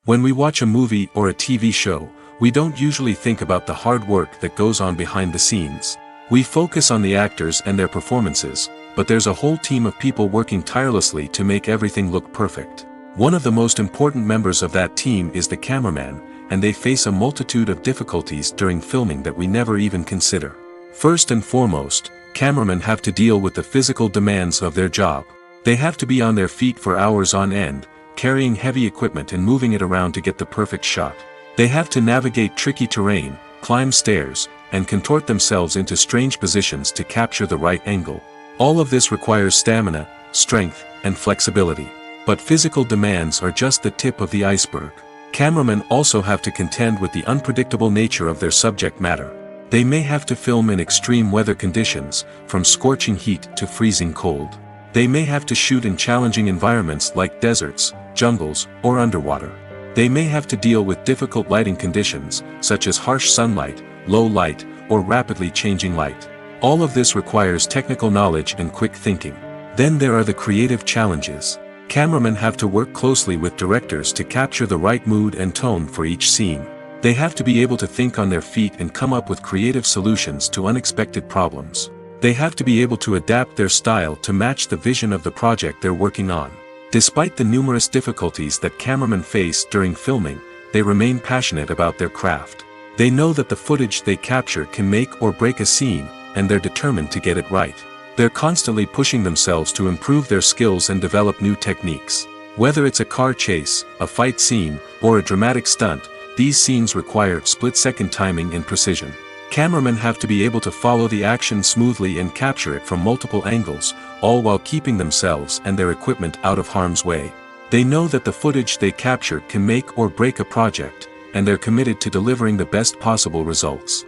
When we watch a movie or a TV show, we don't usually think about the hard work that goes on behind the scenes. We focus on the actors and their performances, but there's a whole team of people working tirelessly to make everything look perfect. One of the most important members of that team is the cameraman, and they face a multitude of difficulties during filming that we never even consider. First and foremost, cameramen have to deal with the physical demands of their job. They have to be on their feet for hours on end, carrying heavy equipment and moving it around to get the perfect shot. They have to navigate tricky terrain, climb stairs, and contort themselves into strange positions to capture the right angle. All of this requires stamina, strength, and flexibility. But physical demands are just the tip of the iceberg. Cameramen also have to contend with the unpredictable nature of their subject matter. They may have to film in extreme weather conditions, from scorching heat to freezing cold. They may have to shoot in challenging environments like deserts, jungles, or underwater. They may have to deal with difficult lighting conditions, such as harsh sunlight, low light, or rapidly changing light. All of this requires technical knowledge and quick thinking. Then there are the creative challenges. Cameramen have to work closely with directors to capture the right mood and tone for each scene. They have to be able to think on their feet and come up with creative solutions to unexpected problems. They have to be able to adapt their style to match the vision of the project they're working on. Despite the numerous difficulties that cameramen face during filming, they remain passionate about their craft. They know that the footage they capture can make or break a scene, and they're determined to get it right. They're constantly pushing themselves to improve their skills and develop new techniques. Whether it's a car chase, a fight scene, or a dramatic stunt, these scenes require split-second timing and precision. Cameramen have to be able to follow the action smoothly and capture it from multiple angles, all while keeping themselves and their equipment out of harm's way. They know that the footage they capture can make or break a project, and they're committed to delivering the best possible results.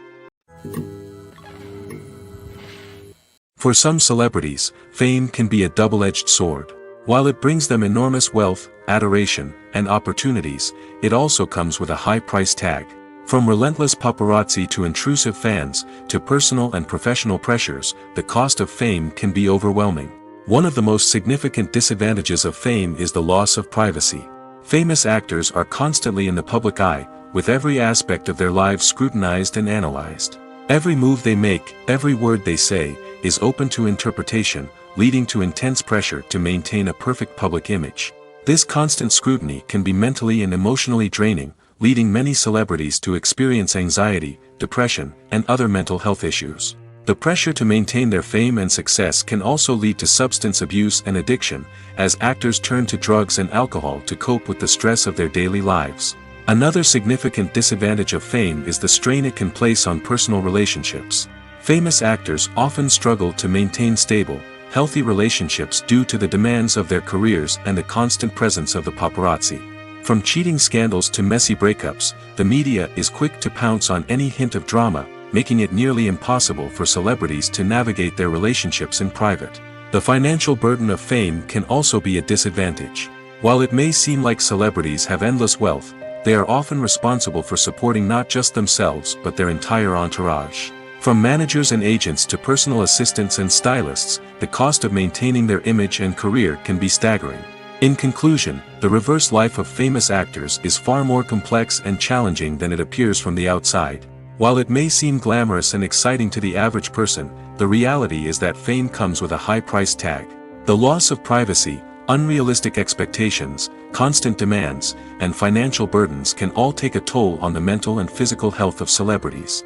For some celebrities, fame can be a double-edged sword. While it brings them enormous wealth, adoration, and opportunities, it also comes with a high price tag. From relentless paparazzi to intrusive fans, to personal and professional pressures, the cost of fame can be overwhelming. One of the most significant disadvantages of fame is the loss of privacy. Famous actors are constantly in the public eye, with every aspect of their lives scrutinized and analyzed. Every move they make, every word they say, is open to interpretation, leading to intense pressure to maintain a perfect public image. This constant scrutiny can be mentally and emotionally draining, leading many celebrities to experience anxiety, depression, and other mental health issues. The pressure to maintain their fame and success can also lead to substance abuse and addiction, as actors turn to drugs and alcohol to cope with the stress of their daily lives. Another significant disadvantage of fame is the strain it can place on personal relationships. Famous actors often struggle to maintain stable, healthy relationships due to the demands of their careers and the constant presence of the paparazzi. From cheating scandals to messy breakups, the media is quick to pounce on any hint of drama, making it nearly impossible for celebrities to navigate their relationships in private. The financial burden of fame can also be a disadvantage. While it may seem like celebrities have endless wealth, they are often responsible for supporting not just themselves but their entire entourage. From managers and agents to personal assistants and stylists, the cost of maintaining their image and career can be staggering. In conclusion, the reverse life of famous actors is far more complex and challenging than it appears from the outside. While it may seem glamorous and exciting to the average person, the reality is that fame comes with a high price tag. The loss of privacy, unrealistic expectations, constant demands, and financial burdens can all take a toll on the mental and physical health of celebrities.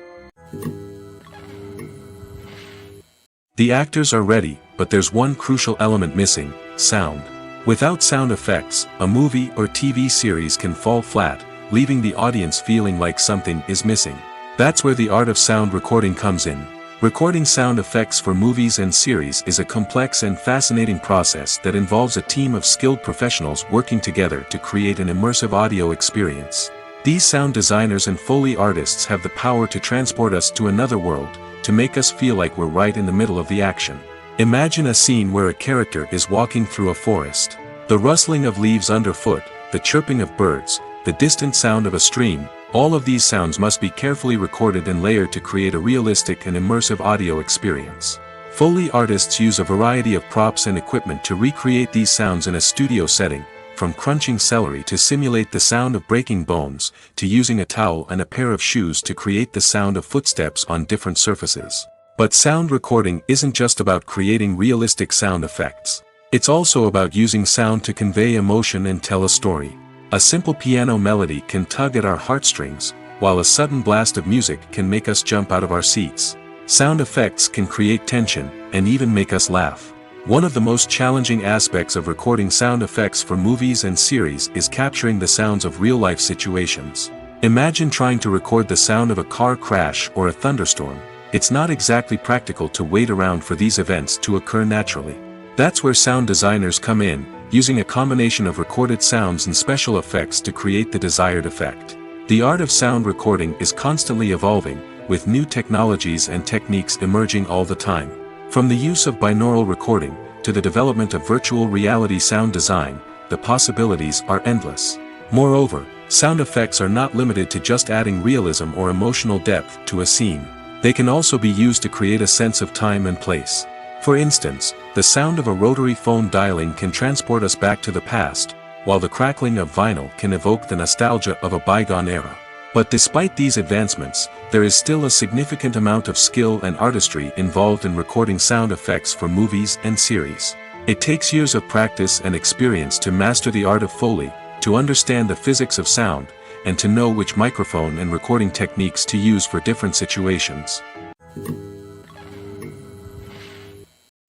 The actors are ready, but there's one crucial element missing: sound. Without sound effects, a movie or TV series can fall flat, leaving the audience feeling like something is missing. That's where the art of sound recording comes in. Recording sound effects for movies and series is a complex and fascinating process that involves a team of skilled professionals working together to create an immersive audio experience. These sound designers and Foley artists have the power to transport us to another world, to make us feel like we're right in the middle of the action. Imagine a scene where a character is walking through a forest. The rustling of leaves underfoot, the chirping of birds, the distant sound of a stream, all of these sounds must be carefully recorded and layered to create a realistic and immersive audio experience. Foley artists use a variety of props and equipment to recreate these sounds in a studio setting, from crunching celery to simulate the sound of breaking bones, to using a towel and a pair of shoes to create the sound of footsteps on different surfaces. But sound recording isn't just about creating realistic sound effects. It's also about using sound to convey emotion and tell a story. A simple piano melody can tug at our heartstrings, while a sudden blast of music can make us jump out of our seats. Sound effects can create tension, and even make us laugh. One of the most challenging aspects of recording sound effects for movies and series is capturing the sounds of real-life situations. Imagine trying to record the sound of a car crash or a thunderstorm. It's not exactly practical to wait around for these events to occur naturally. That's where sound designers come in, using a combination of recorded sounds and special effects to create the desired effect. The art of sound recording is constantly evolving, with new technologies and techniques emerging all the time. From the use of binaural recording, to the development of virtual reality sound design, the possibilities are endless. Moreover, sound effects are not limited to just adding realism or emotional depth to a scene. They can also be used to create a sense of time and place. For instance, the sound of a rotary phone dialing can transport us back to the past, while the crackling of vinyl can evoke the nostalgia of a bygone era. But despite these advancements, there is still a significant amount of skill and artistry involved in recording sound effects for movies and series. It takes years of practice and experience to master the art of Foley, to understand the physics of sound, and to know which microphone and recording techniques to use for different situations.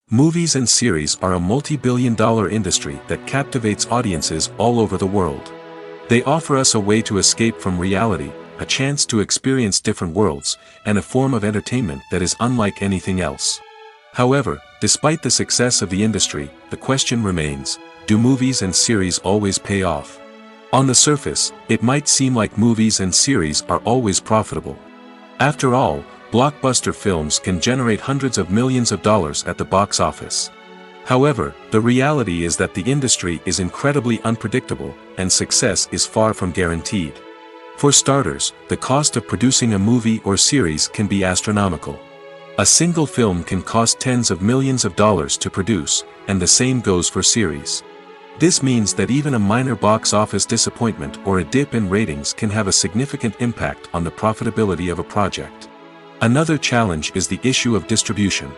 Movies and series are a multi-billion-dollar industry that captivates audiences all over the world. They offer us a way to escape from reality, a chance to experience different worlds, and a form of entertainment that is unlike anything else. However, despite the success of the industry, the question remains: do movies and series always pay off? On the surface, it might seem like movies and series are always profitable. After all, blockbuster films can generate hundreds of millions of dollars at the box office. However, the reality is that the industry is incredibly unpredictable, and success is far from guaranteed. For starters, the cost of producing a movie or series can be astronomical. A single film can cost tens of millions of dollars to produce, and the same goes for series. This means that even a minor box office disappointment or a dip in ratings can have a significant impact on the profitability of a project. Another challenge is the issue of distribution.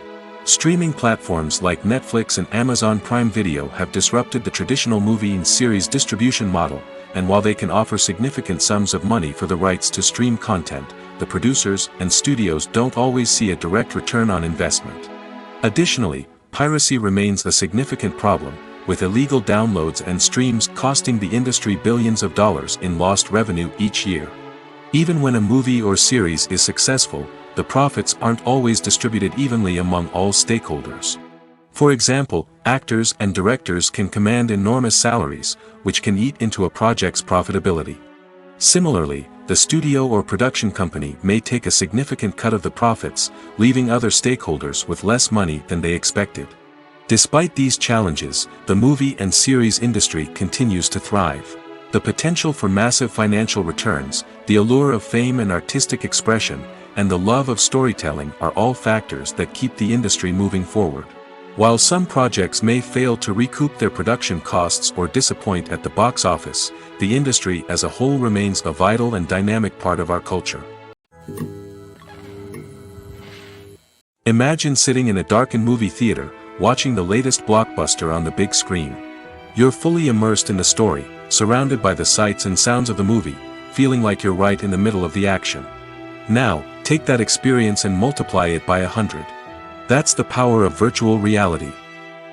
Streaming platforms like Netflix and Amazon Prime Video have disrupted the traditional movie and series distribution model, and while they can offer significant sums of money for the rights to stream content, the producers and studios don't always see a direct return on investment. Additionally, piracy remains a significant problem, with illegal downloads and streams costing the industry billions of dollars in lost revenue each year. Even when a movie or series is successful, the profits aren't always distributed evenly among all stakeholders. For example, actors and directors can command enormous salaries, which can eat into a project's profitability. Similarly, the studio or production company may take a significant cut of the profits, leaving other stakeholders with less money than they expected. Despite these challenges, the movie and series industry continues to thrive. The potential for massive financial returns, the allure of fame and artistic expression, and the love of storytelling are all factors that keep the industry moving forward. While some projects may fail to recoup their production costs or disappoint at the box office, the industry as a whole remains a vital and dynamic part of our culture. Imagine sitting in a darkened movie theater, watching the latest blockbuster on the big screen. You're fully immersed in the story, surrounded by the sights and sounds of the movie, feeling like you're right in the middle of the action. Now, take that experience and multiply it by 100. That's the power of virtual reality.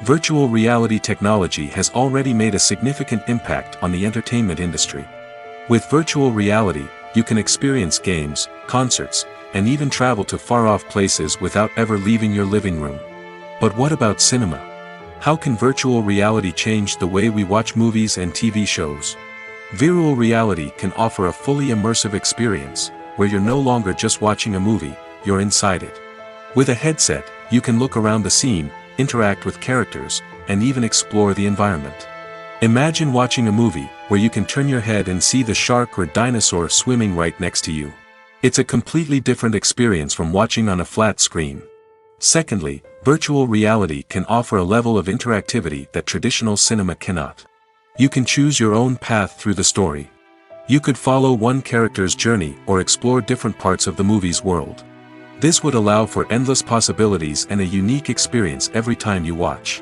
Virtual reality technology has already made a significant impact on the entertainment industry. With virtual reality, you can experience games, concerts, and even travel to far-off places without ever leaving your living room. But what about cinema? How can virtual reality change the way we watch movies and TV shows? Virtual reality can offer a fully immersive experience, where you're no longer just watching a movie, you're inside it. With a headset, you can look around the scene, interact with characters, and even explore the environment. Imagine watching a movie, where you can turn your head and see the shark or dinosaur swimming right next to you. It's a completely different experience from watching on a flat screen. Secondly, virtual reality can offer a level of interactivity that traditional cinema cannot. You can choose your own path through the story. You could follow one character's journey or explore different parts of the movie's world. This would allow for endless possibilities and a unique experience every time you watch.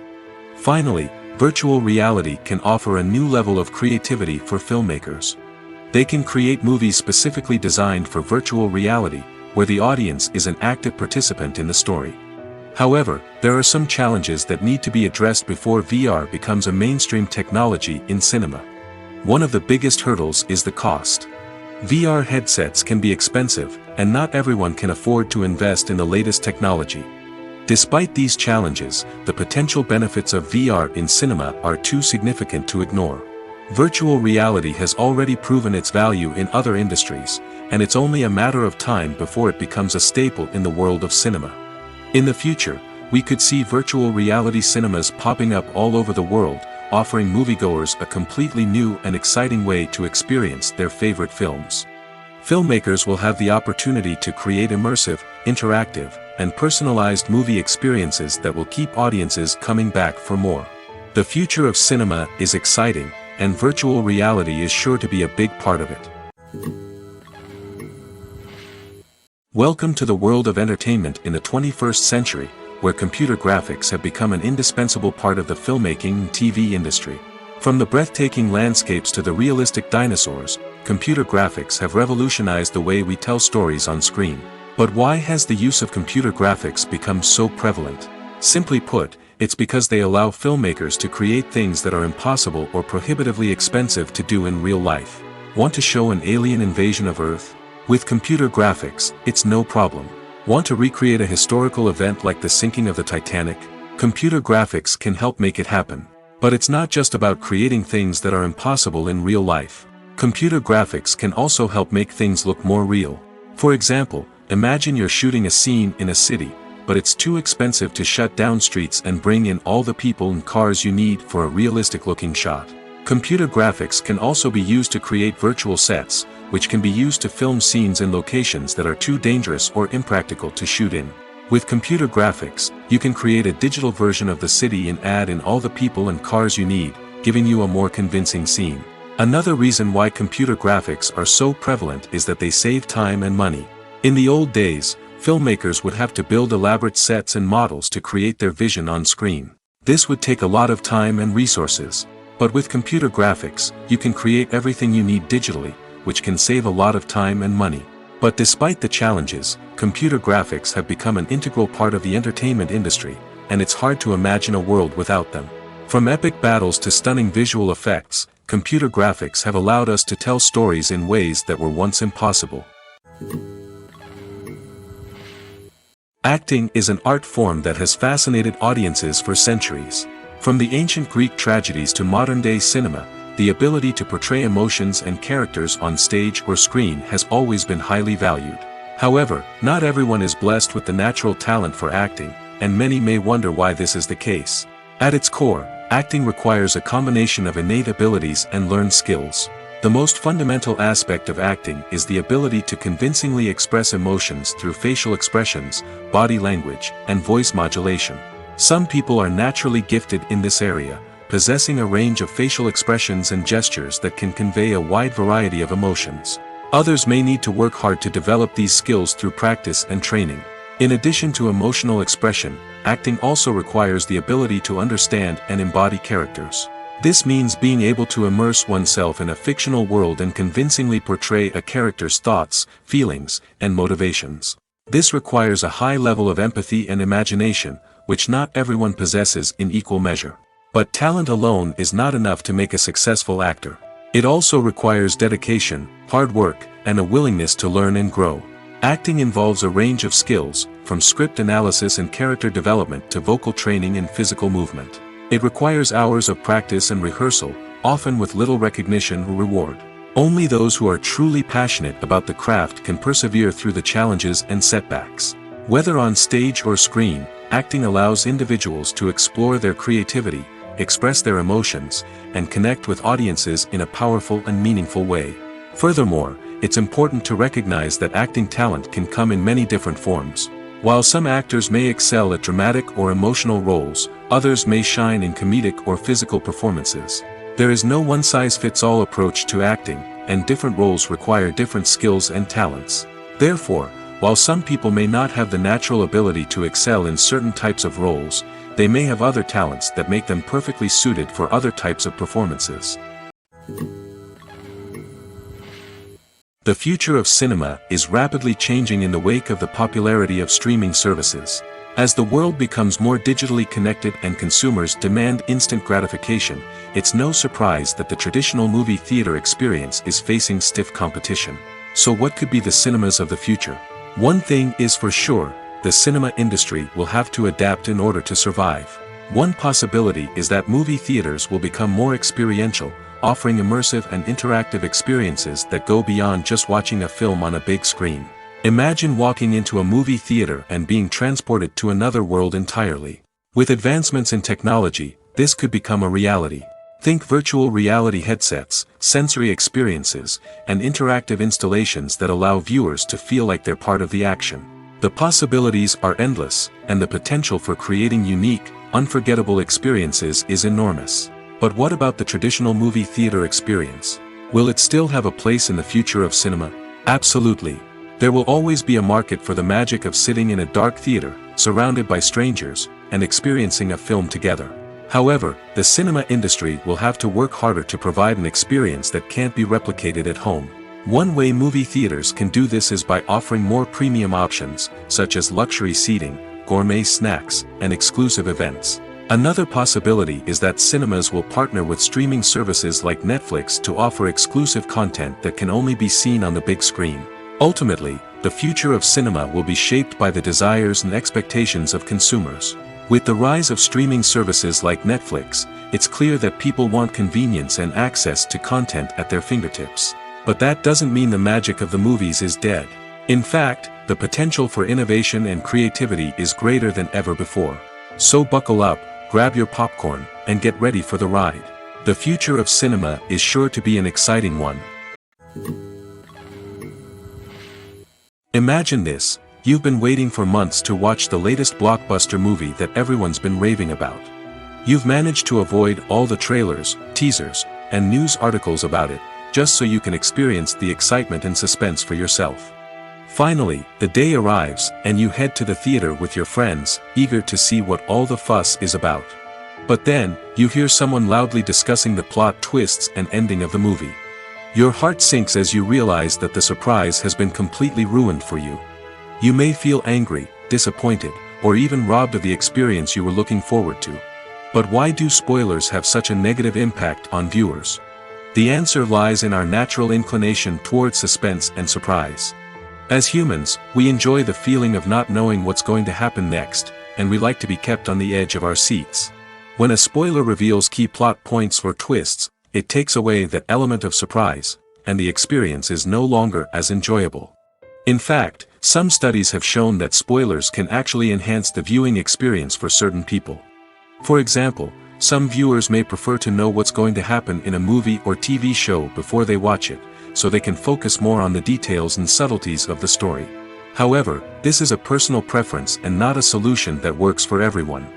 Finally, virtual reality can offer a new level of creativity for filmmakers. They can create movies specifically designed for virtual reality, where the audience is an active participant in the story. However, there are some challenges that need to be addressed before VR becomes a mainstream technology in cinema. One of the biggest hurdles is the cost. VR headsets can be expensive, and not everyone can afford to invest in the latest technology. Despite these challenges, the potential benefits of VR in cinema are too significant to ignore. Virtual reality has already proven its value in other industries, and it's only a matter of time before it becomes a staple in the world of cinema. In the future, we could see virtual reality cinemas popping up all over the world, offering moviegoers a completely new and exciting way to experience their favorite films. Filmmakers will have the opportunity to create immersive, interactive, and personalized movie experiences that will keep audiences coming back for more. The future of cinema is exciting, and virtual reality is sure to be a big part of it. Welcome to the world of entertainment in the 21st century, where computer graphics have become an indispensable part of the filmmaking and TV industry. From the breathtaking landscapes to the realistic dinosaurs, computer graphics have revolutionized the way we tell stories on screen. But why has the use of computer graphics become so prevalent? Simply put, it's because they allow filmmakers to create things that are impossible or prohibitively expensive to do in real life. Want to show an alien invasion of Earth? With computer graphics, it's no problem. Want to recreate a historical event like the sinking of the Titanic? Computer graphics can help make it happen. But it's not just about creating things that are impossible in real life. Computer graphics can also help make things look more real. For example, imagine you're shooting a scene in a city, but it's too expensive to shut down streets and bring in all the people and cars you need for a realistic-looking shot. Computer graphics can also be used to create virtual sets, which can be used to film scenes in locations that are too dangerous or impractical to shoot in. With computer graphics, you can create a digital version of the city and add in all the people and cars you need, giving you a more convincing scene. Another reason why computer graphics are so prevalent is that they save time and money. In the old days, filmmakers would have to build elaborate sets and models to create their vision on screen. This would take a lot of time and resources. But with computer graphics, you can create everything you need digitally, which can save a lot of time and money. But despite the challenges, computer graphics have become an integral part of the entertainment industry, and it's hard to imagine a world without them. From epic battles to stunning visual effects, computer graphics have allowed us to tell stories in ways that were once impossible. Acting is an art form that has fascinated audiences for centuries. From the ancient Greek tragedies to modern-day cinema, the ability to portray emotions and characters on stage or screen has always been highly valued. However, not everyone is blessed with the natural talent for acting, and many may wonder why this is the case. At its core, acting requires a combination of innate abilities and learned skills. The most fundamental aspect of acting is the ability to convincingly express emotions through facial expressions, body language, and voice modulation. Some people are naturally gifted in this area, possessing a range of facial expressions and gestures that can convey a wide variety of emotions. Others may need to work hard to develop these skills through practice and training. In addition to emotional expression, acting also requires the ability to understand and embody characters. This means being able to immerse oneself in a fictional world and convincingly portray a character's thoughts, feelings, and motivations. This requires a high level of empathy and imagination, which not everyone possesses in equal measure. But talent alone is not enough to make a successful actor. It also requires dedication, hard work, and a willingness to learn and grow. Acting involves a range of skills, from script analysis and character development to vocal training and physical movement. It requires hours of practice and rehearsal, often with little recognition or reward. Only those who are truly passionate about the craft can persevere through the challenges and setbacks. Whether on stage or screen, acting allows individuals to explore their creativity, express their emotions, and connect with audiences in a powerful and meaningful way. Furthermore, it's important to recognize that acting talent can come in many different forms. While some actors may excel at dramatic or emotional roles, others may shine in comedic or physical performances. There is no one-size-fits-all approach to acting, and different roles require different skills and talents. Therefore, while some people may not have the natural ability to excel in certain types of roles, they may have other talents that make them perfectly suited for other types of performances. The future of cinema is rapidly changing in the wake of the popularity of streaming services. As the world becomes more digitally connected and consumers demand instant gratification, it's no surprise that the traditional movie theater experience is facing stiff competition. So what could be the cinemas of the future? One thing is for sure, the cinema industry will have to adapt in order to survive. One possibility is that movie theaters will become more experiential, offering immersive and interactive experiences that go beyond just watching a film on a big screen. Imagine walking into a movie theater and being transported to another world entirely. With advancements in technology, this could become a reality. Think virtual reality headsets, sensory experiences, and interactive installations that allow viewers to feel like they're part of the action. The possibilities are endless, and the potential for creating unique, unforgettable experiences is enormous. But what about the traditional movie theater experience? Will it still have a place in the future of cinema? Absolutely. There will always be a market for the magic of sitting in a dark theater, surrounded by strangers, and experiencing a film together. However, the cinema industry will have to work harder to provide an experience that can't be replicated at home. One way movie theaters can do this is by offering more premium options, such as luxury seating, gourmet snacks, and exclusive events. Another possibility is that cinemas will partner with streaming services like Netflix to offer exclusive content that can only be seen on the big screen. Ultimately, the future of cinema will be shaped by the desires and expectations of consumers. With the rise of streaming services like Netflix, it's clear that people want convenience and access to content at their fingertips. But that doesn't mean the magic of the movies is dead. In fact, the potential for innovation and creativity is greater than ever before. So buckle up, grab your popcorn, and get ready for the ride. The future of cinema is sure to be an exciting one. Imagine this, you've been waiting for months to watch the latest blockbuster movie that everyone's been raving about. You've managed to avoid all the trailers, teasers, and news articles about it, just so you can experience the excitement and suspense for yourself. Finally, the day arrives, and you head to the theater with your friends, eager to see what all the fuss is about. But then, you hear someone loudly discussing the plot twists and ending of the movie. Your heart sinks as you realize that the surprise has been completely ruined for you. You may feel angry, disappointed, or even robbed of the experience you were looking forward to. But why do spoilers have such a negative impact on viewers? The answer lies in our natural inclination toward suspense and surprise. As humans, we enjoy the feeling of not knowing what's going to happen next, and we like to be kept on the edge of our seats. When a spoiler reveals key plot points or twists, it takes away that element of surprise, and the experience is no longer as enjoyable. In fact, some studies have shown that spoilers can actually enhance the viewing experience for certain people. For example, some viewers may prefer to know what's going to happen in a movie or TV show before they watch it, so they can focus more on the details and subtleties of the story. However, this is a personal preference and not a solution that works for everyone.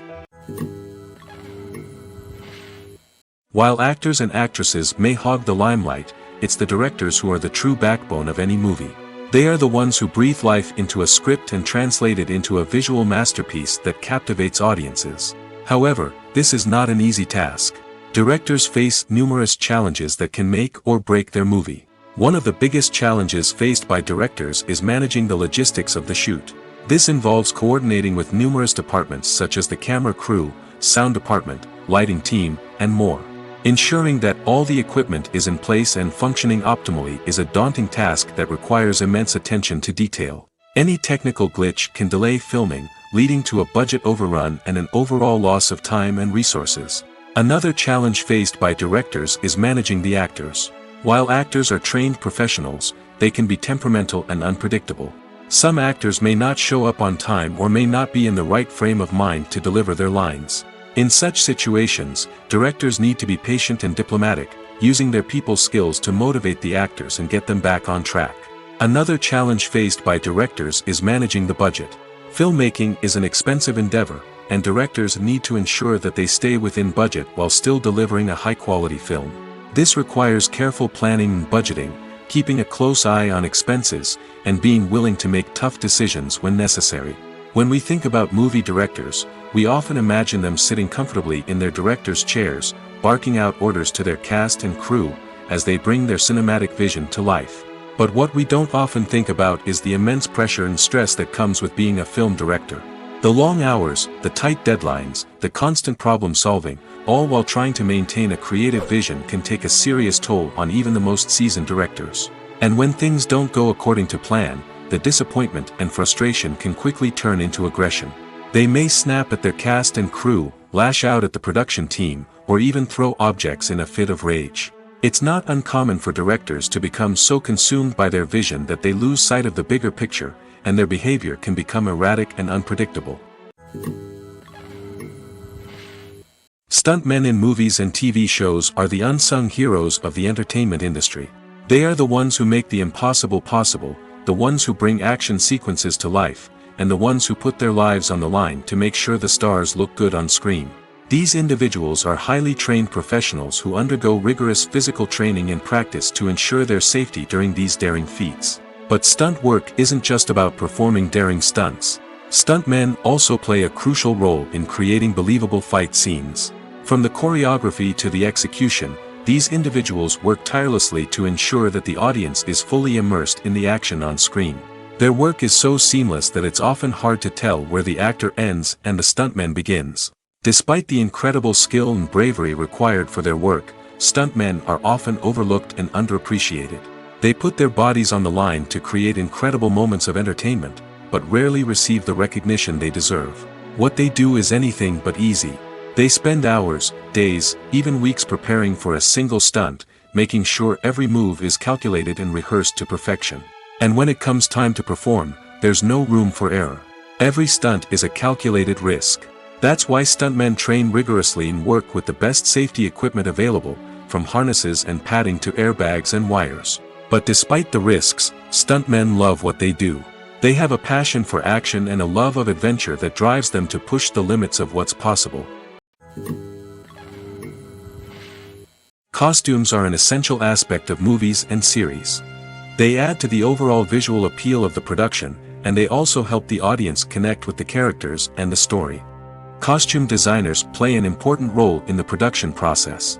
While actors and actresses may hog the limelight, it's the directors who are the true backbone of any movie. They are the ones who breathe life into a script and translate it into a visual masterpiece that captivates audiences. However, this is not an easy task. Directors face numerous challenges that can make or break their movie. One of the biggest challenges faced by directors is managing the logistics of the shoot. This involves coordinating with numerous departments such as the camera crew, sound department, lighting team, and more. Ensuring that all the equipment is in place and functioning optimally is a daunting task that requires immense attention to detail. Any technical glitch can delay filming, leading to a budget overrun and an overall loss of time and resources. Another challenge faced by directors is managing the actors. While actors are trained professionals, they can be temperamental and unpredictable. Some actors may not show up on time or may not be in the right frame of mind to deliver their lines. In such situations, directors need to be patient and diplomatic, using their people skills to motivate the actors and get them back on track. Another challenge faced by directors is managing the budget. Filmmaking is an expensive endeavor, and directors need to ensure that they stay within budget while still delivering a high-quality film. This requires careful planning and budgeting, keeping a close eye on expenses, and being willing to make tough decisions when necessary. When we think about movie directors, we often imagine them sitting comfortably in their director's chairs, barking out orders to their cast and crew, as they bring their cinematic vision to life. But what we don't often think about is the immense pressure and stress that comes with being a film director. The long hours, the tight deadlines, the constant problem solving, all while trying to maintain a creative vision can take a serious toll on even the most seasoned directors. And when things don't go according to plan, the disappointment and frustration can quickly turn into aggression. They may snap at their cast and crew, lash out at the production team, or even throw objects in a fit of rage. It's not uncommon for directors to become so consumed by their vision that they lose sight of the bigger picture, and their behavior can become erratic and unpredictable. Stuntmen in movies and TV shows are the unsung heroes of the entertainment industry. They are the ones who make the impossible possible, the ones who bring action sequences to life, and the ones who put their lives on the line to make sure the stars look good on screen. These individuals are highly trained professionals who undergo rigorous physical training and practice to ensure their safety during these daring feats. But stunt work isn't just about performing daring stunts. Stuntmen also play a crucial role in creating believable fight scenes. From the choreography to the execution, these individuals work tirelessly to ensure that the audience is fully immersed in the action on screen. Their work is so seamless that it's often hard to tell where the actor ends and the stuntman begins. Despite the incredible skill and bravery required for their work, stuntmen are often overlooked and underappreciated. They put their bodies on the line to create incredible moments of entertainment, but rarely receive the recognition they deserve. What they do is anything but easy. They spend hours, days, even weeks preparing for a single stunt, making sure every move is calculated and rehearsed to perfection. And when it comes time to perform, there's no room for error. Every stunt is a calculated risk. That's why stuntmen train rigorously and work with the best safety equipment available, from harnesses and padding to airbags and wires. But despite the risks, stuntmen love what they do. They have a passion for action and a love of adventure that drives them to push the limits of what's possible. Costumes are an essential aspect of movies and series. They add to the overall visual appeal of the production, and they also help the audience connect with the characters and the story. Costume designers play an important role in the production process.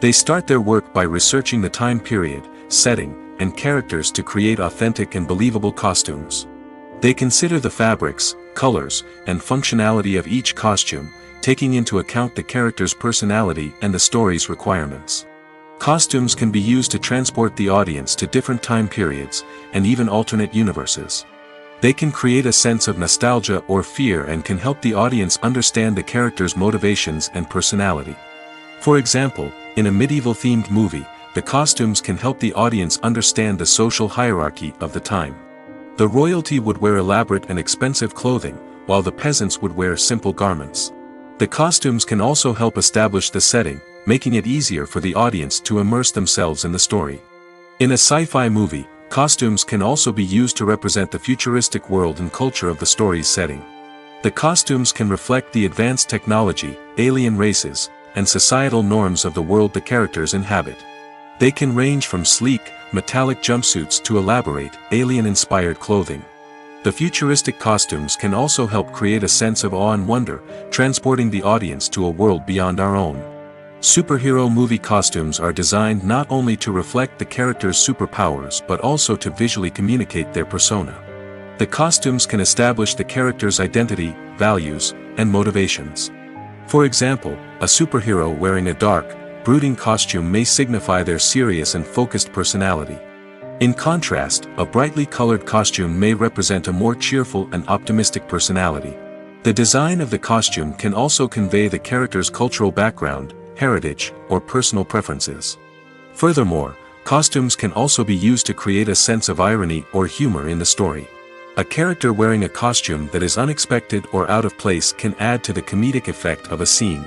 They start their work by researching the time period, setting, and characters to create authentic and believable costumes. They consider the fabrics, colors, and functionality of each costume, taking into account the character's personality and the story's requirements. Costumes can be used to transport the audience to different time periods, and even alternate universes. They can create a sense of nostalgia or fear and can help the audience understand the character's motivations and personality. For example, in a medieval-themed movie, the costumes can help the audience understand the social hierarchy of the time. The royalty would wear elaborate and expensive clothing, while the peasants would wear simple garments. The costumes can also help establish the setting, making it easier for the audience to immerse themselves in the story. In a sci-fi movie, costumes can also be used to represent the futuristic world and culture of the story's setting. The costumes can reflect the advanced technology, alien races, and societal norms of the world the characters inhabit. They can range from sleek, metallic jumpsuits to elaborate, alien-inspired clothing. The futuristic costumes can also help create a sense of awe and wonder, transporting the audience to a world beyond our own. Superhero movie costumes are designed not only to reflect the character's superpowers but also to visually communicate their persona. The costumes can establish the character's identity, values, and motivations. For example, a superhero wearing a dark, brooding costume may signify their serious and focused personality. In contrast, a brightly colored costume may represent a more cheerful and optimistic personality. The design of the costume can also convey the character's cultural background, heritage, or personal preferences. Furthermore, costumes can also be used to create a sense of irony or humor in the story. A character wearing a costume that is unexpected or out of place can add to the comedic effect of a scene.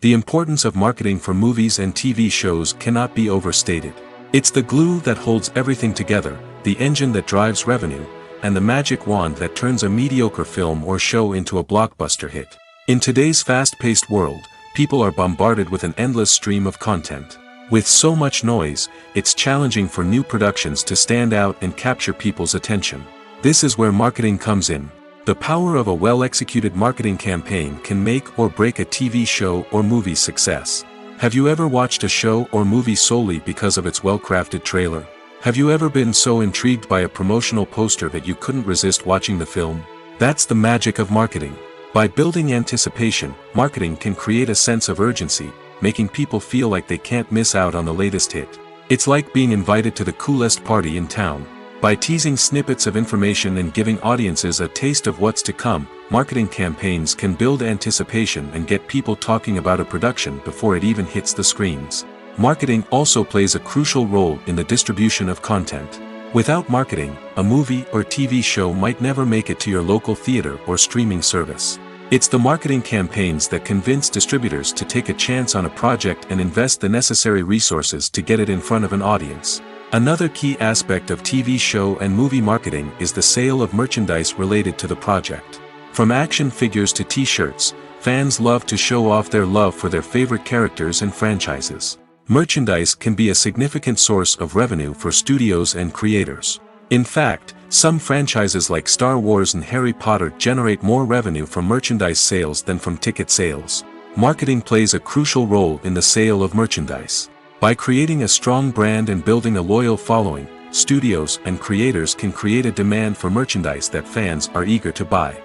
The importance of marketing for movies and TV shows cannot be overstated. It's the glue that holds everything together, the engine that drives revenue, and the magic wand that turns a mediocre film or show into a blockbuster hit. In today's fast-paced world, people are bombarded with an endless stream of content. With so much noise, it's challenging for new productions to stand out and capture people's attention. This is where marketing comes in. The power of a well-executed marketing campaign can make or break a TV show or movie's success. Have you ever watched a show or movie solely because of its well-crafted trailer? Have you ever been so intrigued by a promotional poster that you couldn't resist watching the film? That's the magic of marketing. By building anticipation, marketing can create a sense of urgency, making people feel like they can't miss out on the latest hit. It's like being invited to the coolest party in town. By teasing snippets of information and giving audiences a taste of what's to come, marketing campaigns can build anticipation and get people talking about a production before it even hits the screens. Marketing also plays a crucial role in the distribution of content. Without marketing, a movie or TV show might never make it to your local theater or streaming service. It's the marketing campaigns that convince distributors to take a chance on a project and invest the necessary resources to get it in front of an audience. Another key aspect of TV show and movie marketing is the sale of merchandise related to the project. From action figures to t-shirts, fans love to show off their love for their favorite characters and franchises. Merchandise can be a significant source of revenue for studios and creators. In fact, some franchises like Star Wars and Harry Potter generate more revenue from merchandise sales than from ticket sales. Marketing plays a crucial role in the sale of merchandise. By creating a strong brand and building a loyal following, studios and creators can create a demand for merchandise that fans are eager to buy.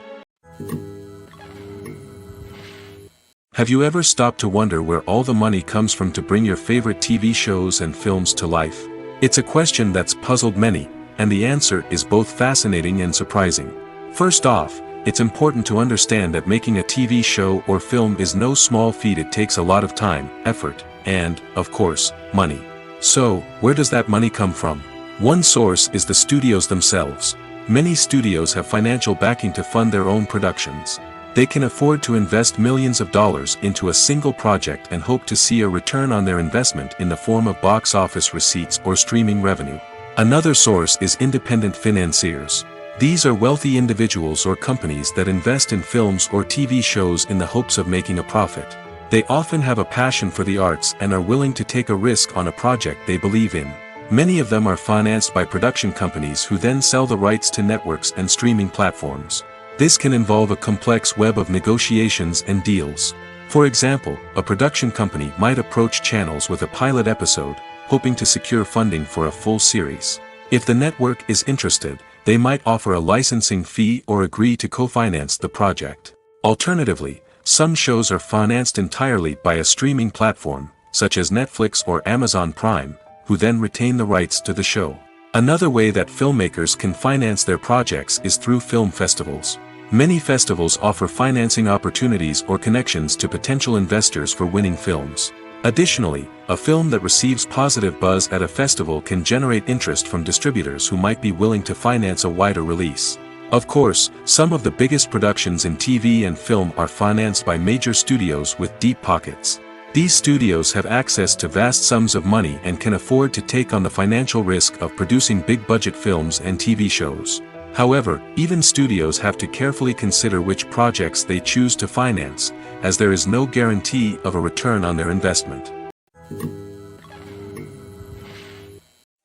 Have you ever stopped to wonder where all the money comes from to bring your favorite TV shows and films to life? It's a question that's puzzled many, and the answer is both fascinating and surprising. First off, it's important to understand that making a TV show or film is no small feat. It takes a lot of time, effort, and, of course, money. So, where does that money come from? One source is the studios themselves. Many studios have financial backing to fund their own productions. They can afford to invest millions of dollars into a single project and hope to see a return on their investment in the form of box office receipts or streaming revenue. Another source is independent financiers. These are wealthy individuals or companies that invest in films or TV shows in the hopes of making a profit. They often have a passion for the arts and are willing to take a risk on a project they believe in. Many of them are financed by production companies who then sell the rights to networks and streaming platforms. This can involve a complex web of negotiations and deals. For example, a production company might approach channels with a pilot episode, hoping to secure funding for a full series. If the network is interested, they might offer a licensing fee or agree to co-finance the project. Alternatively, some shows are financed entirely by a streaming platform, such as Netflix or Amazon Prime, who then retain the rights to the show. Another way that filmmakers can finance their projects is through film festivals. Many festivals offer financing opportunities or connections to potential investors for winning films. Additionally, a film that receives positive buzz at a festival can generate interest from distributors who might be willing to finance a wider release. Of course, some of the biggest productions in TV and film are financed by major studios with deep pockets. These studios have access to vast sums of money and can afford to take on the financial risk of producing big-budget films and TV shows. However, even studios have to carefully consider which projects they choose to finance, as there is no guarantee of a return on their investment.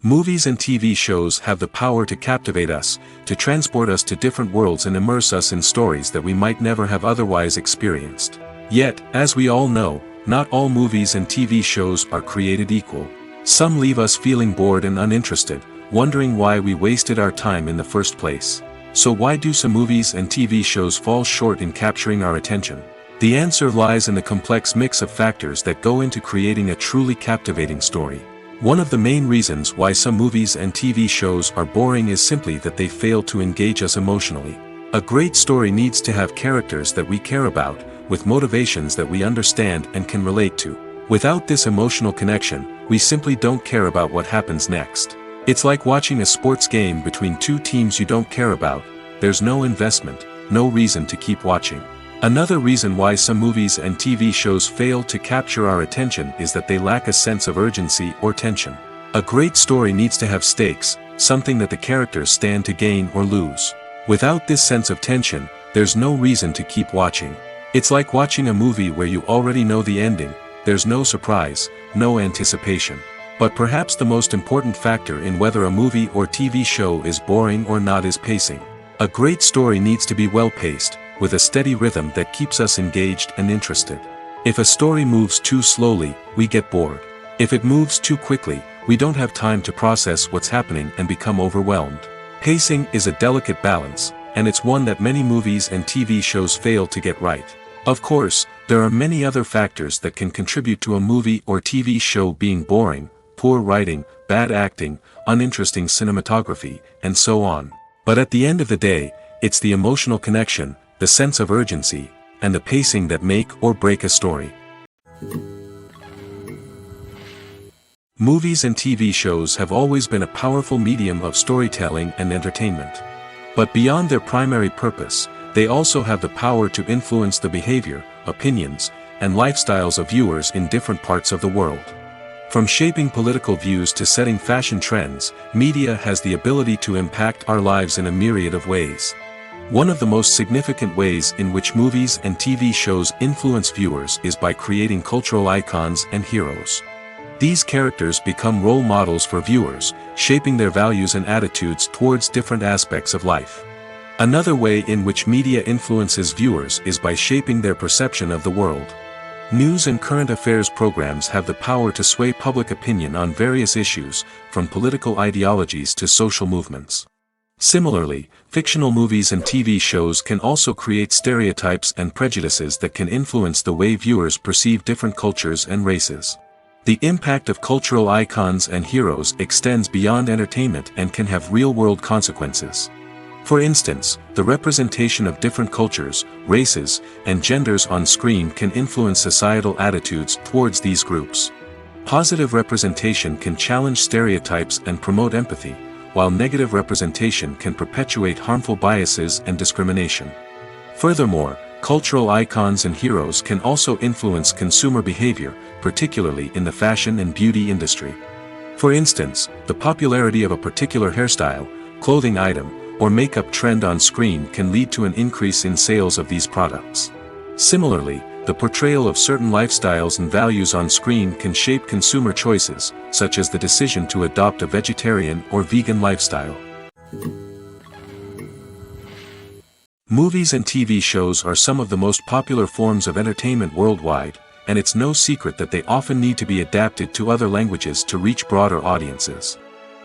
Movies and TV shows have the power to captivate us, to transport us to different worlds and immerse us in stories that we might never have otherwise experienced. Yet, as we all know, not all movies and TV shows are created equal. Some leave us feeling bored and uninterested, wondering why we wasted our time in the first place. So why do some movies and TV shows fall short in capturing our attention? The answer lies in the complex mix of factors that go into creating a truly captivating story. One of the main reasons why some movies and TV shows are boring is simply that they fail to engage us emotionally. A great story needs to have characters that we care about, with motivations that we understand and can relate to. Without this emotional connection, we simply don't care about what happens next. It's like watching a sports game between two teams you don't care about. There's no investment, no reason to keep watching. Another reason why some movies and TV shows fail to capture our attention is that they lack a sense of urgency or tension. A great story needs to have stakes, something that the characters stand to gain or lose. Without this sense of tension, there's no reason to keep watching. It's like watching a movie where you already know the ending. There's no surprise, no anticipation. But perhaps the most important factor in whether a movie or TV show is boring or not is pacing. A great story needs to be well-paced, with a steady rhythm that keeps us engaged and interested. If a story moves too slowly, we get bored. If it moves too quickly, we don't have time to process what's happening and become overwhelmed. Pacing is a delicate balance, and it's one that many movies and TV shows fail to get right. Of course, there are many other factors that can contribute to a movie or TV show being boring: poor writing, bad acting, uninteresting cinematography, and so on. But at the end of the day, it's the emotional connection, the sense of urgency, and the pacing that make or break a story. Movies and TV shows have always been a powerful medium of storytelling and entertainment. But beyond their primary purpose, they also have the power to influence the behavior, opinions, and lifestyles of viewers in different parts of the world. From shaping political views to setting fashion trends, media has the ability to impact our lives in a myriad of ways. One of the most significant ways in which movies and TV shows influence viewers is by creating cultural icons and heroes. These characters become role models for viewers, shaping their values and attitudes towards different aspects of life. Another way in which media influences viewers is by shaping their perception of the world. News and current affairs programs have the power to sway public opinion on various issues, from political ideologies to social movements. Similarly, fictional movies and TV shows can also create stereotypes and prejudices that can influence the way viewers perceive different cultures and races. The impact of cultural icons and heroes extends beyond entertainment and can have real-world consequences. For instance, the representation of different cultures, races, and genders on screen can influence societal attitudes towards these groups. Positive representation can challenge stereotypes and promote empathy, while negative representation can perpetuate harmful biases and discrimination. Furthermore, cultural icons and heroes can also influence consumer behavior, particularly in the fashion and beauty industry. For instance, the popularity of a particular hairstyle, clothing item, or makeup trend on screen can lead to an increase in sales of these products. Similarly, the portrayal of certain lifestyles and values on screen can shape consumer choices, such as the decision to adopt a vegetarian or vegan lifestyle. Movies and TV shows are some of the most popular forms of entertainment worldwide, and it's no secret that they often need to be adapted to other languages to reach broader audiences.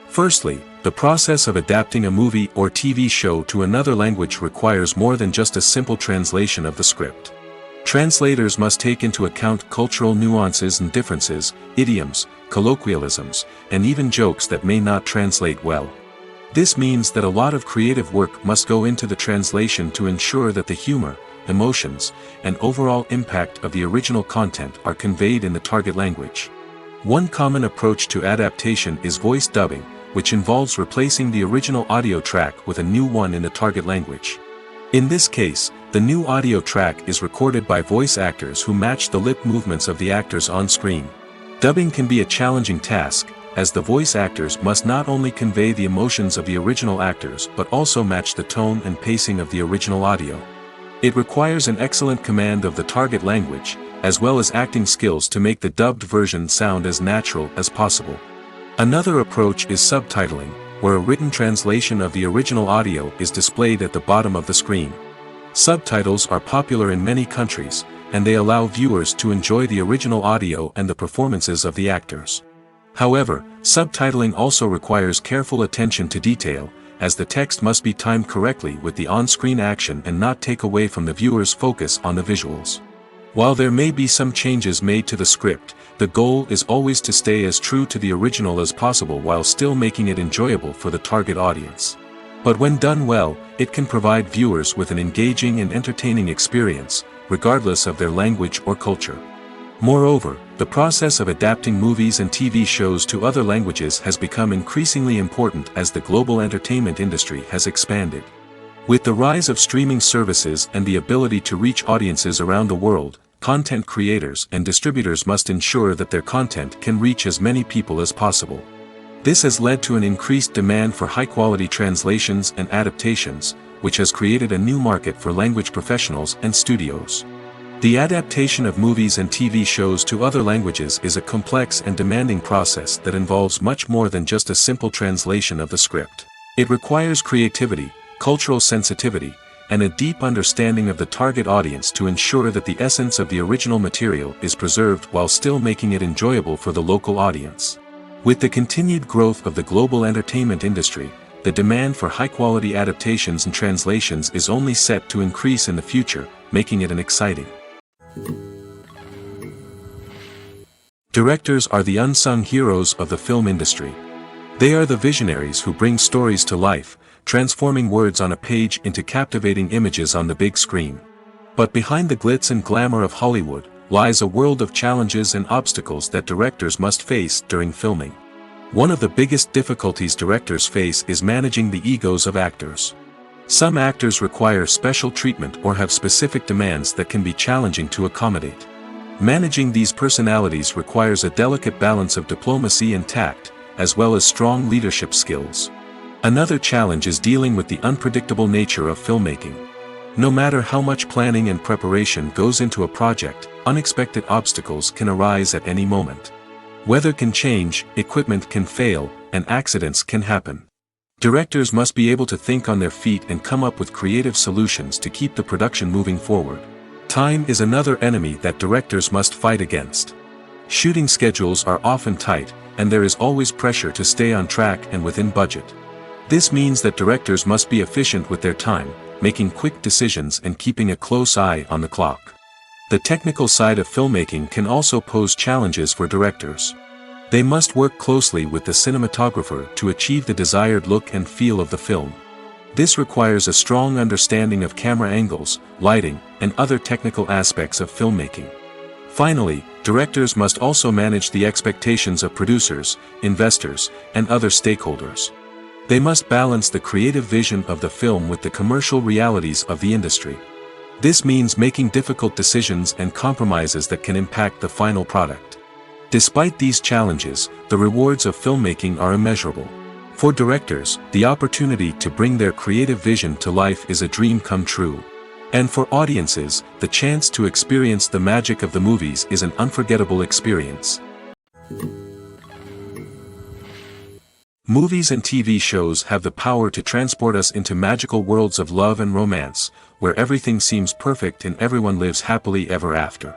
Firstly, the process of adapting a movie or TV show to another language requires more than just a simple translation of the script. Translators must take into account cultural nuances and differences, idioms, colloquialisms, and even jokes that may not translate well. This means that a lot of creative work must go into the translation to ensure that the humor, emotions, and overall impact of the original content are conveyed in the target language. One common approach to adaptation is voice dubbing, which involves replacing the original audio track with a new one in the target language. In this case, the new audio track is recorded by voice actors who match the lip movements of the actors on screen. Dubbing can be a challenging task, as the voice actors must not only convey the emotions of the original actors but also match the tone and pacing of the original audio. It requires an excellent command of the target language, as well as acting skills to make the dubbed version sound as natural as possible. Another approach is subtitling, where a written translation of the original audio is displayed at the bottom of the screen. Subtitles are popular in many countries, and they allow viewers to enjoy the original audio and the performances of the actors. However, subtitling also requires careful attention to detail, as the text must be timed correctly with the on-screen action and not take away from the viewer's focus on the visuals. While there may be some changes made to the script, the goal is always to stay as true to the original as possible while still making it enjoyable for the target audience. But when done well, it can provide viewers with an engaging and entertaining experience, regardless of their language or culture. Moreover, the process of adapting movies and TV shows to other languages has become increasingly important as the global entertainment industry has expanded. With the rise of streaming services and the ability to reach audiences around the world, content creators and distributors must ensure that their content can reach as many people as possible. This has led to an increased demand for high-quality translations and adaptations, which has created a new market for language professionals and studios. The adaptation of movies and TV shows to other languages is a complex and demanding process that involves much more than just a simple translation of the script. It requires creativity, cultural sensitivity, and a deep understanding of the target audience to ensure that the essence of the original material is preserved while still making it enjoyable for the local audience. With the continued growth of the global entertainment industry, the demand for high-quality adaptations and translations is only set to increase in the future, making it an exciting. Directors are the unsung heroes of the film industry. They are the visionaries who bring stories to life, transforming words on a page into captivating images on the big screen. But behind the glitz and glamour of Hollywood lies a world of challenges and obstacles that directors must face during filming. One of the biggest difficulties directors face is managing the egos of actors. Some actors require special treatment or have specific demands that can be challenging to accommodate. Managing these personalities requires a delicate balance of diplomacy and tact, as well as strong leadership skills. Another challenge is dealing with the unpredictable nature of filmmaking. No matter how much planning and preparation goes into a project, unexpected obstacles can arise at any moment. Weather can change, equipment can fail, and accidents can happen. Directors must be able to think on their feet and come up with creative solutions to keep the production moving forward. Time is another enemy that directors must fight against. Shooting schedules are often tight, and there is always pressure to stay on track and within budget. This means that directors must be efficient with their time, making quick decisions and keeping a close eye on the clock. The technical side of filmmaking can also pose challenges for directors. They must work closely with the cinematographer to achieve the desired look and feel of the film. This requires a strong understanding of camera angles, lighting, and other technical aspects of filmmaking. Finally, directors must also manage the expectations of producers, investors, and other stakeholders. They must balance the creative vision of the film with the commercial realities of the industry. This means making difficult decisions and compromises that can impact the final product. Despite these challenges, the rewards of filmmaking are immeasurable. For directors, the opportunity to bring their creative vision to life is a dream come true. And for audiences, the chance to experience the magic of the movies is an unforgettable experience. Movies and TV shows have the power to transport us into magical worlds of love and romance, where everything seems perfect and everyone lives happily ever after.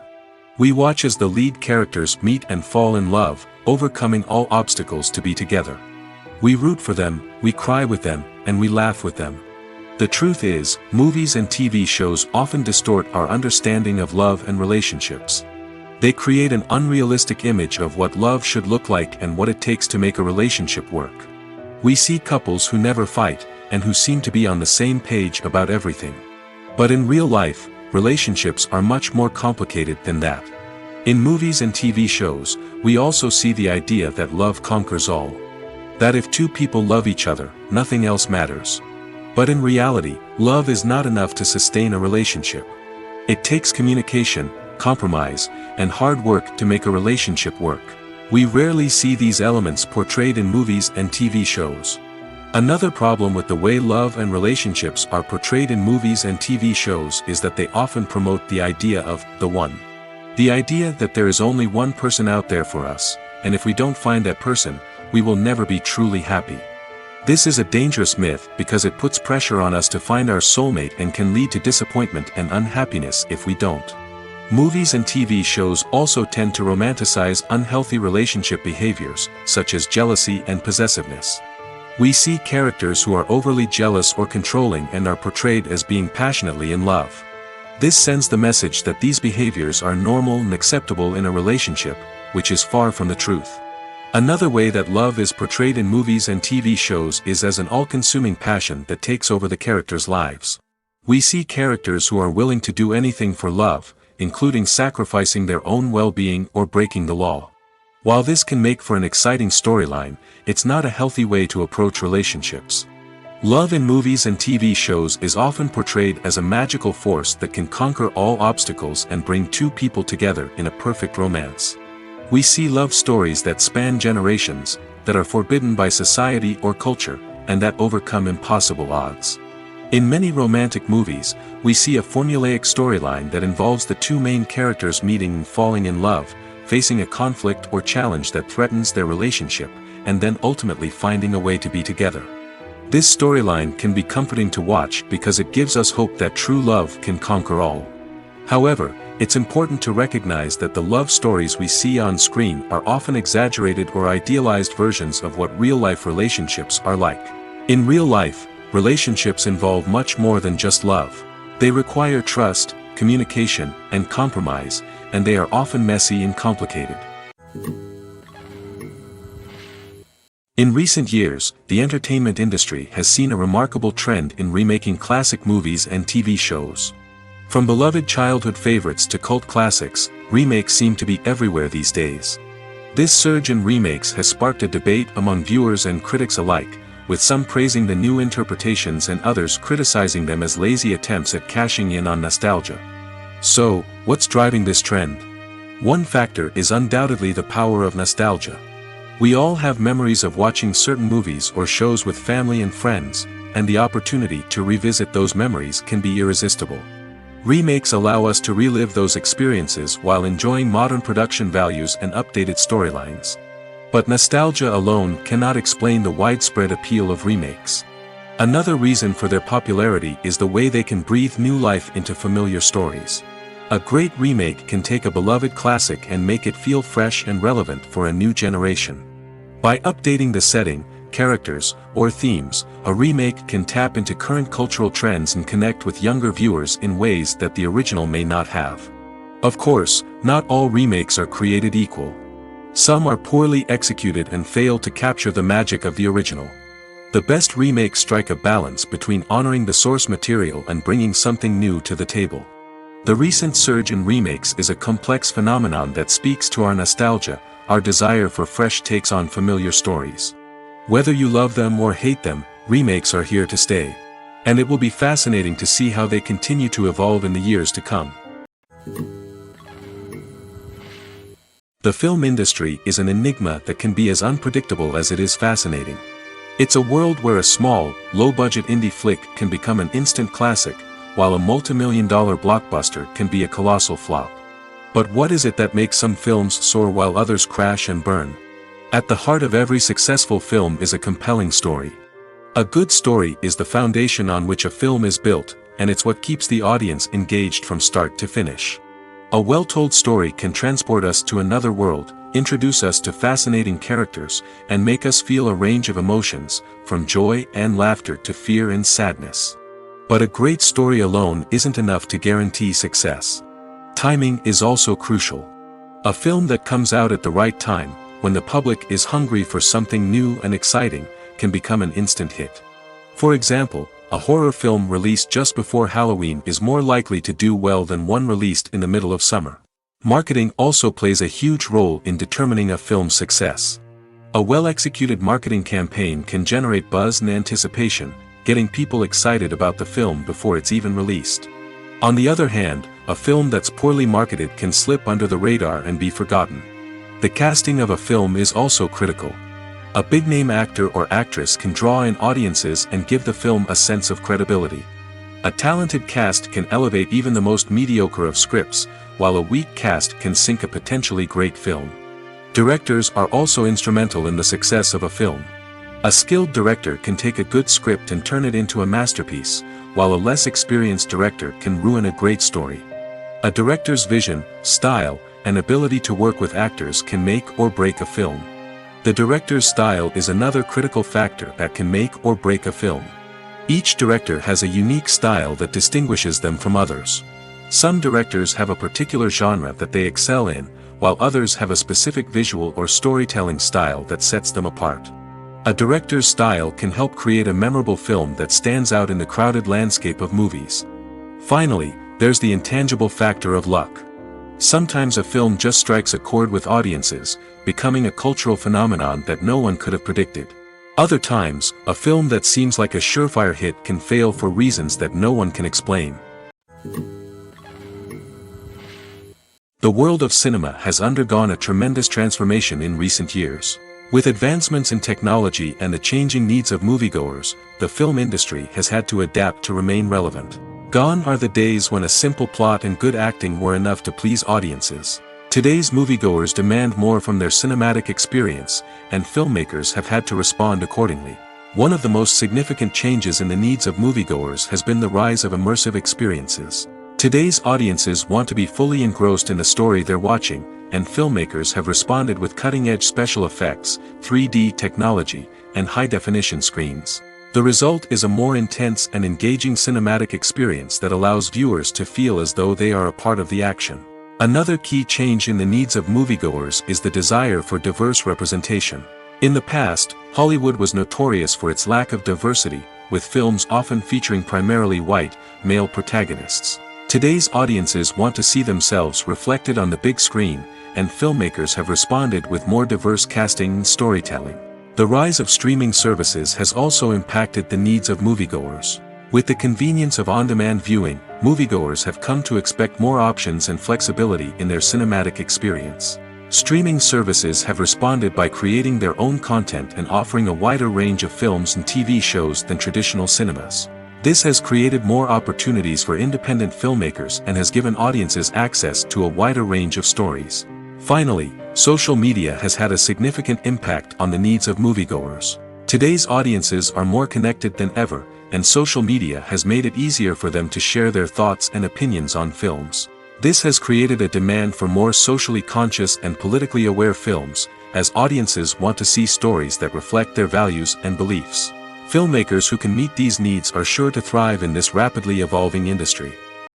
We watch as the lead characters meet and fall in love, overcoming all obstacles to be together. We root for them, we cry with them, and we laugh with them. The truth is, movies and TV shows often distort our understanding of love and relationships. They create an unrealistic image of what love should look like and what it takes to make a relationship work. We see couples who never fight, and who seem to be on the same page about everything. But in real life, relationships are much more complicated than that. In movies and TV shows, we also see the idea that love conquers all. That if two people love each other, nothing else matters. But in reality, love is not enough to sustain a relationship. It takes communication, compromise, and hard work to make a relationship work. We rarely see these elements portrayed in movies and TV shows. Another problem with the way love and relationships are portrayed in movies and TV shows is that they often promote the idea of the one. The idea that there is only one person out there for us, and if we don't find that person, we will never be truly happy. This is a dangerous myth because it puts pressure on us to find our soulmate and can lead to disappointment and unhappiness if we don't. Movies and TV shows also tend to romanticize unhealthy relationship behaviors, such as jealousy and possessiveness. We see characters who are overly jealous or controlling and are portrayed as being passionately in love. This sends the message that these behaviors are normal and acceptable in a relationship, which is far from the truth. Another way that love is portrayed in movies and TV shows is as an all-consuming passion that takes over the characters' lives. We see characters who are willing to do anything for love, including sacrificing their own well-being or breaking the law. While this can make for an exciting storyline, it's not a healthy way to approach relationships. Love in movies and TV shows is often portrayed as a magical force that can conquer all obstacles and bring two people together in a perfect romance. We see love stories that span generations, that are forbidden by society or culture, and that overcome impossible odds. In many romantic movies, we see a formulaic storyline that involves the two main characters meeting and falling in love, facing a conflict or challenge that threatens their relationship, and then ultimately finding a way to be together. This storyline can be comforting to watch because it gives us hope that true love can conquer all. However, it's important to recognize that the love stories we see on screen are often exaggerated or idealized versions of what real-life relationships are like. In real life, relationships involve much more than just love. They require trust, communication, and compromise, and they are often messy and complicated. In recent years, the entertainment industry has seen a remarkable trend in remaking classic movies and TV shows. From beloved childhood favorites to cult classics, remakes seem to be everywhere these days. This surge in remakes has sparked a debate among viewers and critics alike, with some praising the new interpretations and others criticizing them as lazy attempts at cashing in on nostalgia. So, what's driving this trend? One factor is undoubtedly the power of nostalgia. We all have memories of watching certain movies or shows with family and friends, and the opportunity to revisit those memories can be irresistible. Remakes allow us to relive those experiences while enjoying modern production values and updated storylines. But nostalgia alone cannot explain the widespread appeal of remakes. Another reason for their popularity is the way they can breathe new life into familiar stories. A great remake can take a beloved classic and make it feel fresh and relevant for a new generation. By updating the setting, characters, or themes, a remake can tap into current cultural trends and connect with younger viewers in ways that the original may not have. Of course, not all remakes are created equal. Some are poorly executed and fail to capture the magic of the original. The best remakes strike a balance between honoring the source material and bringing something new to the table. The recent surge in remakes is a complex phenomenon that speaks to our nostalgia, our desire for fresh takes on familiar stories. Whether you love them or hate them, remakes are here to stay. And it will be fascinating to see how they continue to evolve in the years to come. The film industry is an enigma that can be as unpredictable as it is fascinating. It's a world where a small, low-budget indie flick can become an instant classic, while a multi-million-dollar blockbuster can be a colossal flop. But what is it that makes some films soar while others crash and burn? At the heart of every successful film is a compelling story. A good story is the foundation on which a film is built, and it's what keeps the audience engaged from start to finish. A well-told story can transport us to another world, introduce us to fascinating characters, and make us feel a range of emotions, from joy and laughter to fear and sadness. But a great story alone isn't enough to guarantee success. Timing is also crucial. A film that comes out at the right time, when the public is hungry for something new and exciting, can become an instant hit. For example, a horror film released just before Halloween is more likely to do well than one released in the middle of summer. Marketing also plays a huge role in determining a film's success. A well-executed marketing campaign can generate buzz and anticipation, getting people excited about the film before it's even released. On the other hand, a film that's poorly marketed can slip under the radar and be forgotten. The casting of a film is also critical. A big-name actor or actress can draw in audiences and give the film a sense of credibility. A talented cast can elevate even the most mediocre of scripts, while a weak cast can sink a potentially great film. Directors are also instrumental in the success of a film. A skilled director can take a good script and turn it into a masterpiece, while a less experienced director can ruin a great story. A director's vision, style, and ability to work with actors can make or break a film. The director's style is another critical factor that can make or break a film. Each director has a unique style that distinguishes them from others. Some directors have a particular genre that they excel in, while others have a specific visual or storytelling style that sets them apart. A director's style can help create a memorable film that stands out in the crowded landscape of movies. Finally, there's the intangible factor of luck. Sometimes a film just strikes a chord with audiences, becoming a cultural phenomenon that no one could have predicted. Other times, a film that seems like a surefire hit can fail for reasons that no one can explain. The world of cinema has undergone a tremendous transformation in recent years. With advancements in technology and the changing needs of moviegoers, the film industry has had to adapt to remain relevant. Gone are the days when a simple plot and good acting were enough to please audiences. Today's moviegoers demand more from their cinematic experience, and filmmakers have had to respond accordingly. One of the most significant changes in the needs of moviegoers has been the rise of immersive experiences. Today's audiences want to be fully engrossed in the story they're watching, and filmmakers have responded with cutting-edge special effects, 3D technology, and high-definition screens. The result is a more intense and engaging cinematic experience that allows viewers to feel as though they are a part of the action. Another key change in the needs of moviegoers is the desire for diverse representation. In the past, Hollywood was notorious for its lack of diversity, with films often featuring primarily white, male protagonists. Today's audiences want to see themselves reflected on the big screen, and filmmakers have responded with more diverse casting and storytelling. The rise of streaming services has also impacted the needs of moviegoers. With the convenience of on-demand viewing, moviegoers have come to expect more options and flexibility in their cinematic experience. Streaming services have responded by creating their own content and offering a wider range of films and TV shows than traditional cinemas. This has created more opportunities for independent filmmakers and has given audiences access to a wider range of stories. Finally, social media has had a significant impact on the needs of moviegoers. Today's audiences are more connected than ever, and social media has made it easier for them to share their thoughts and opinions on films. This has created a demand for more socially conscious and politically aware films, as audiences want to see stories that reflect their values and beliefs. Filmmakers who can meet these needs are sure to thrive in this rapidly evolving industry.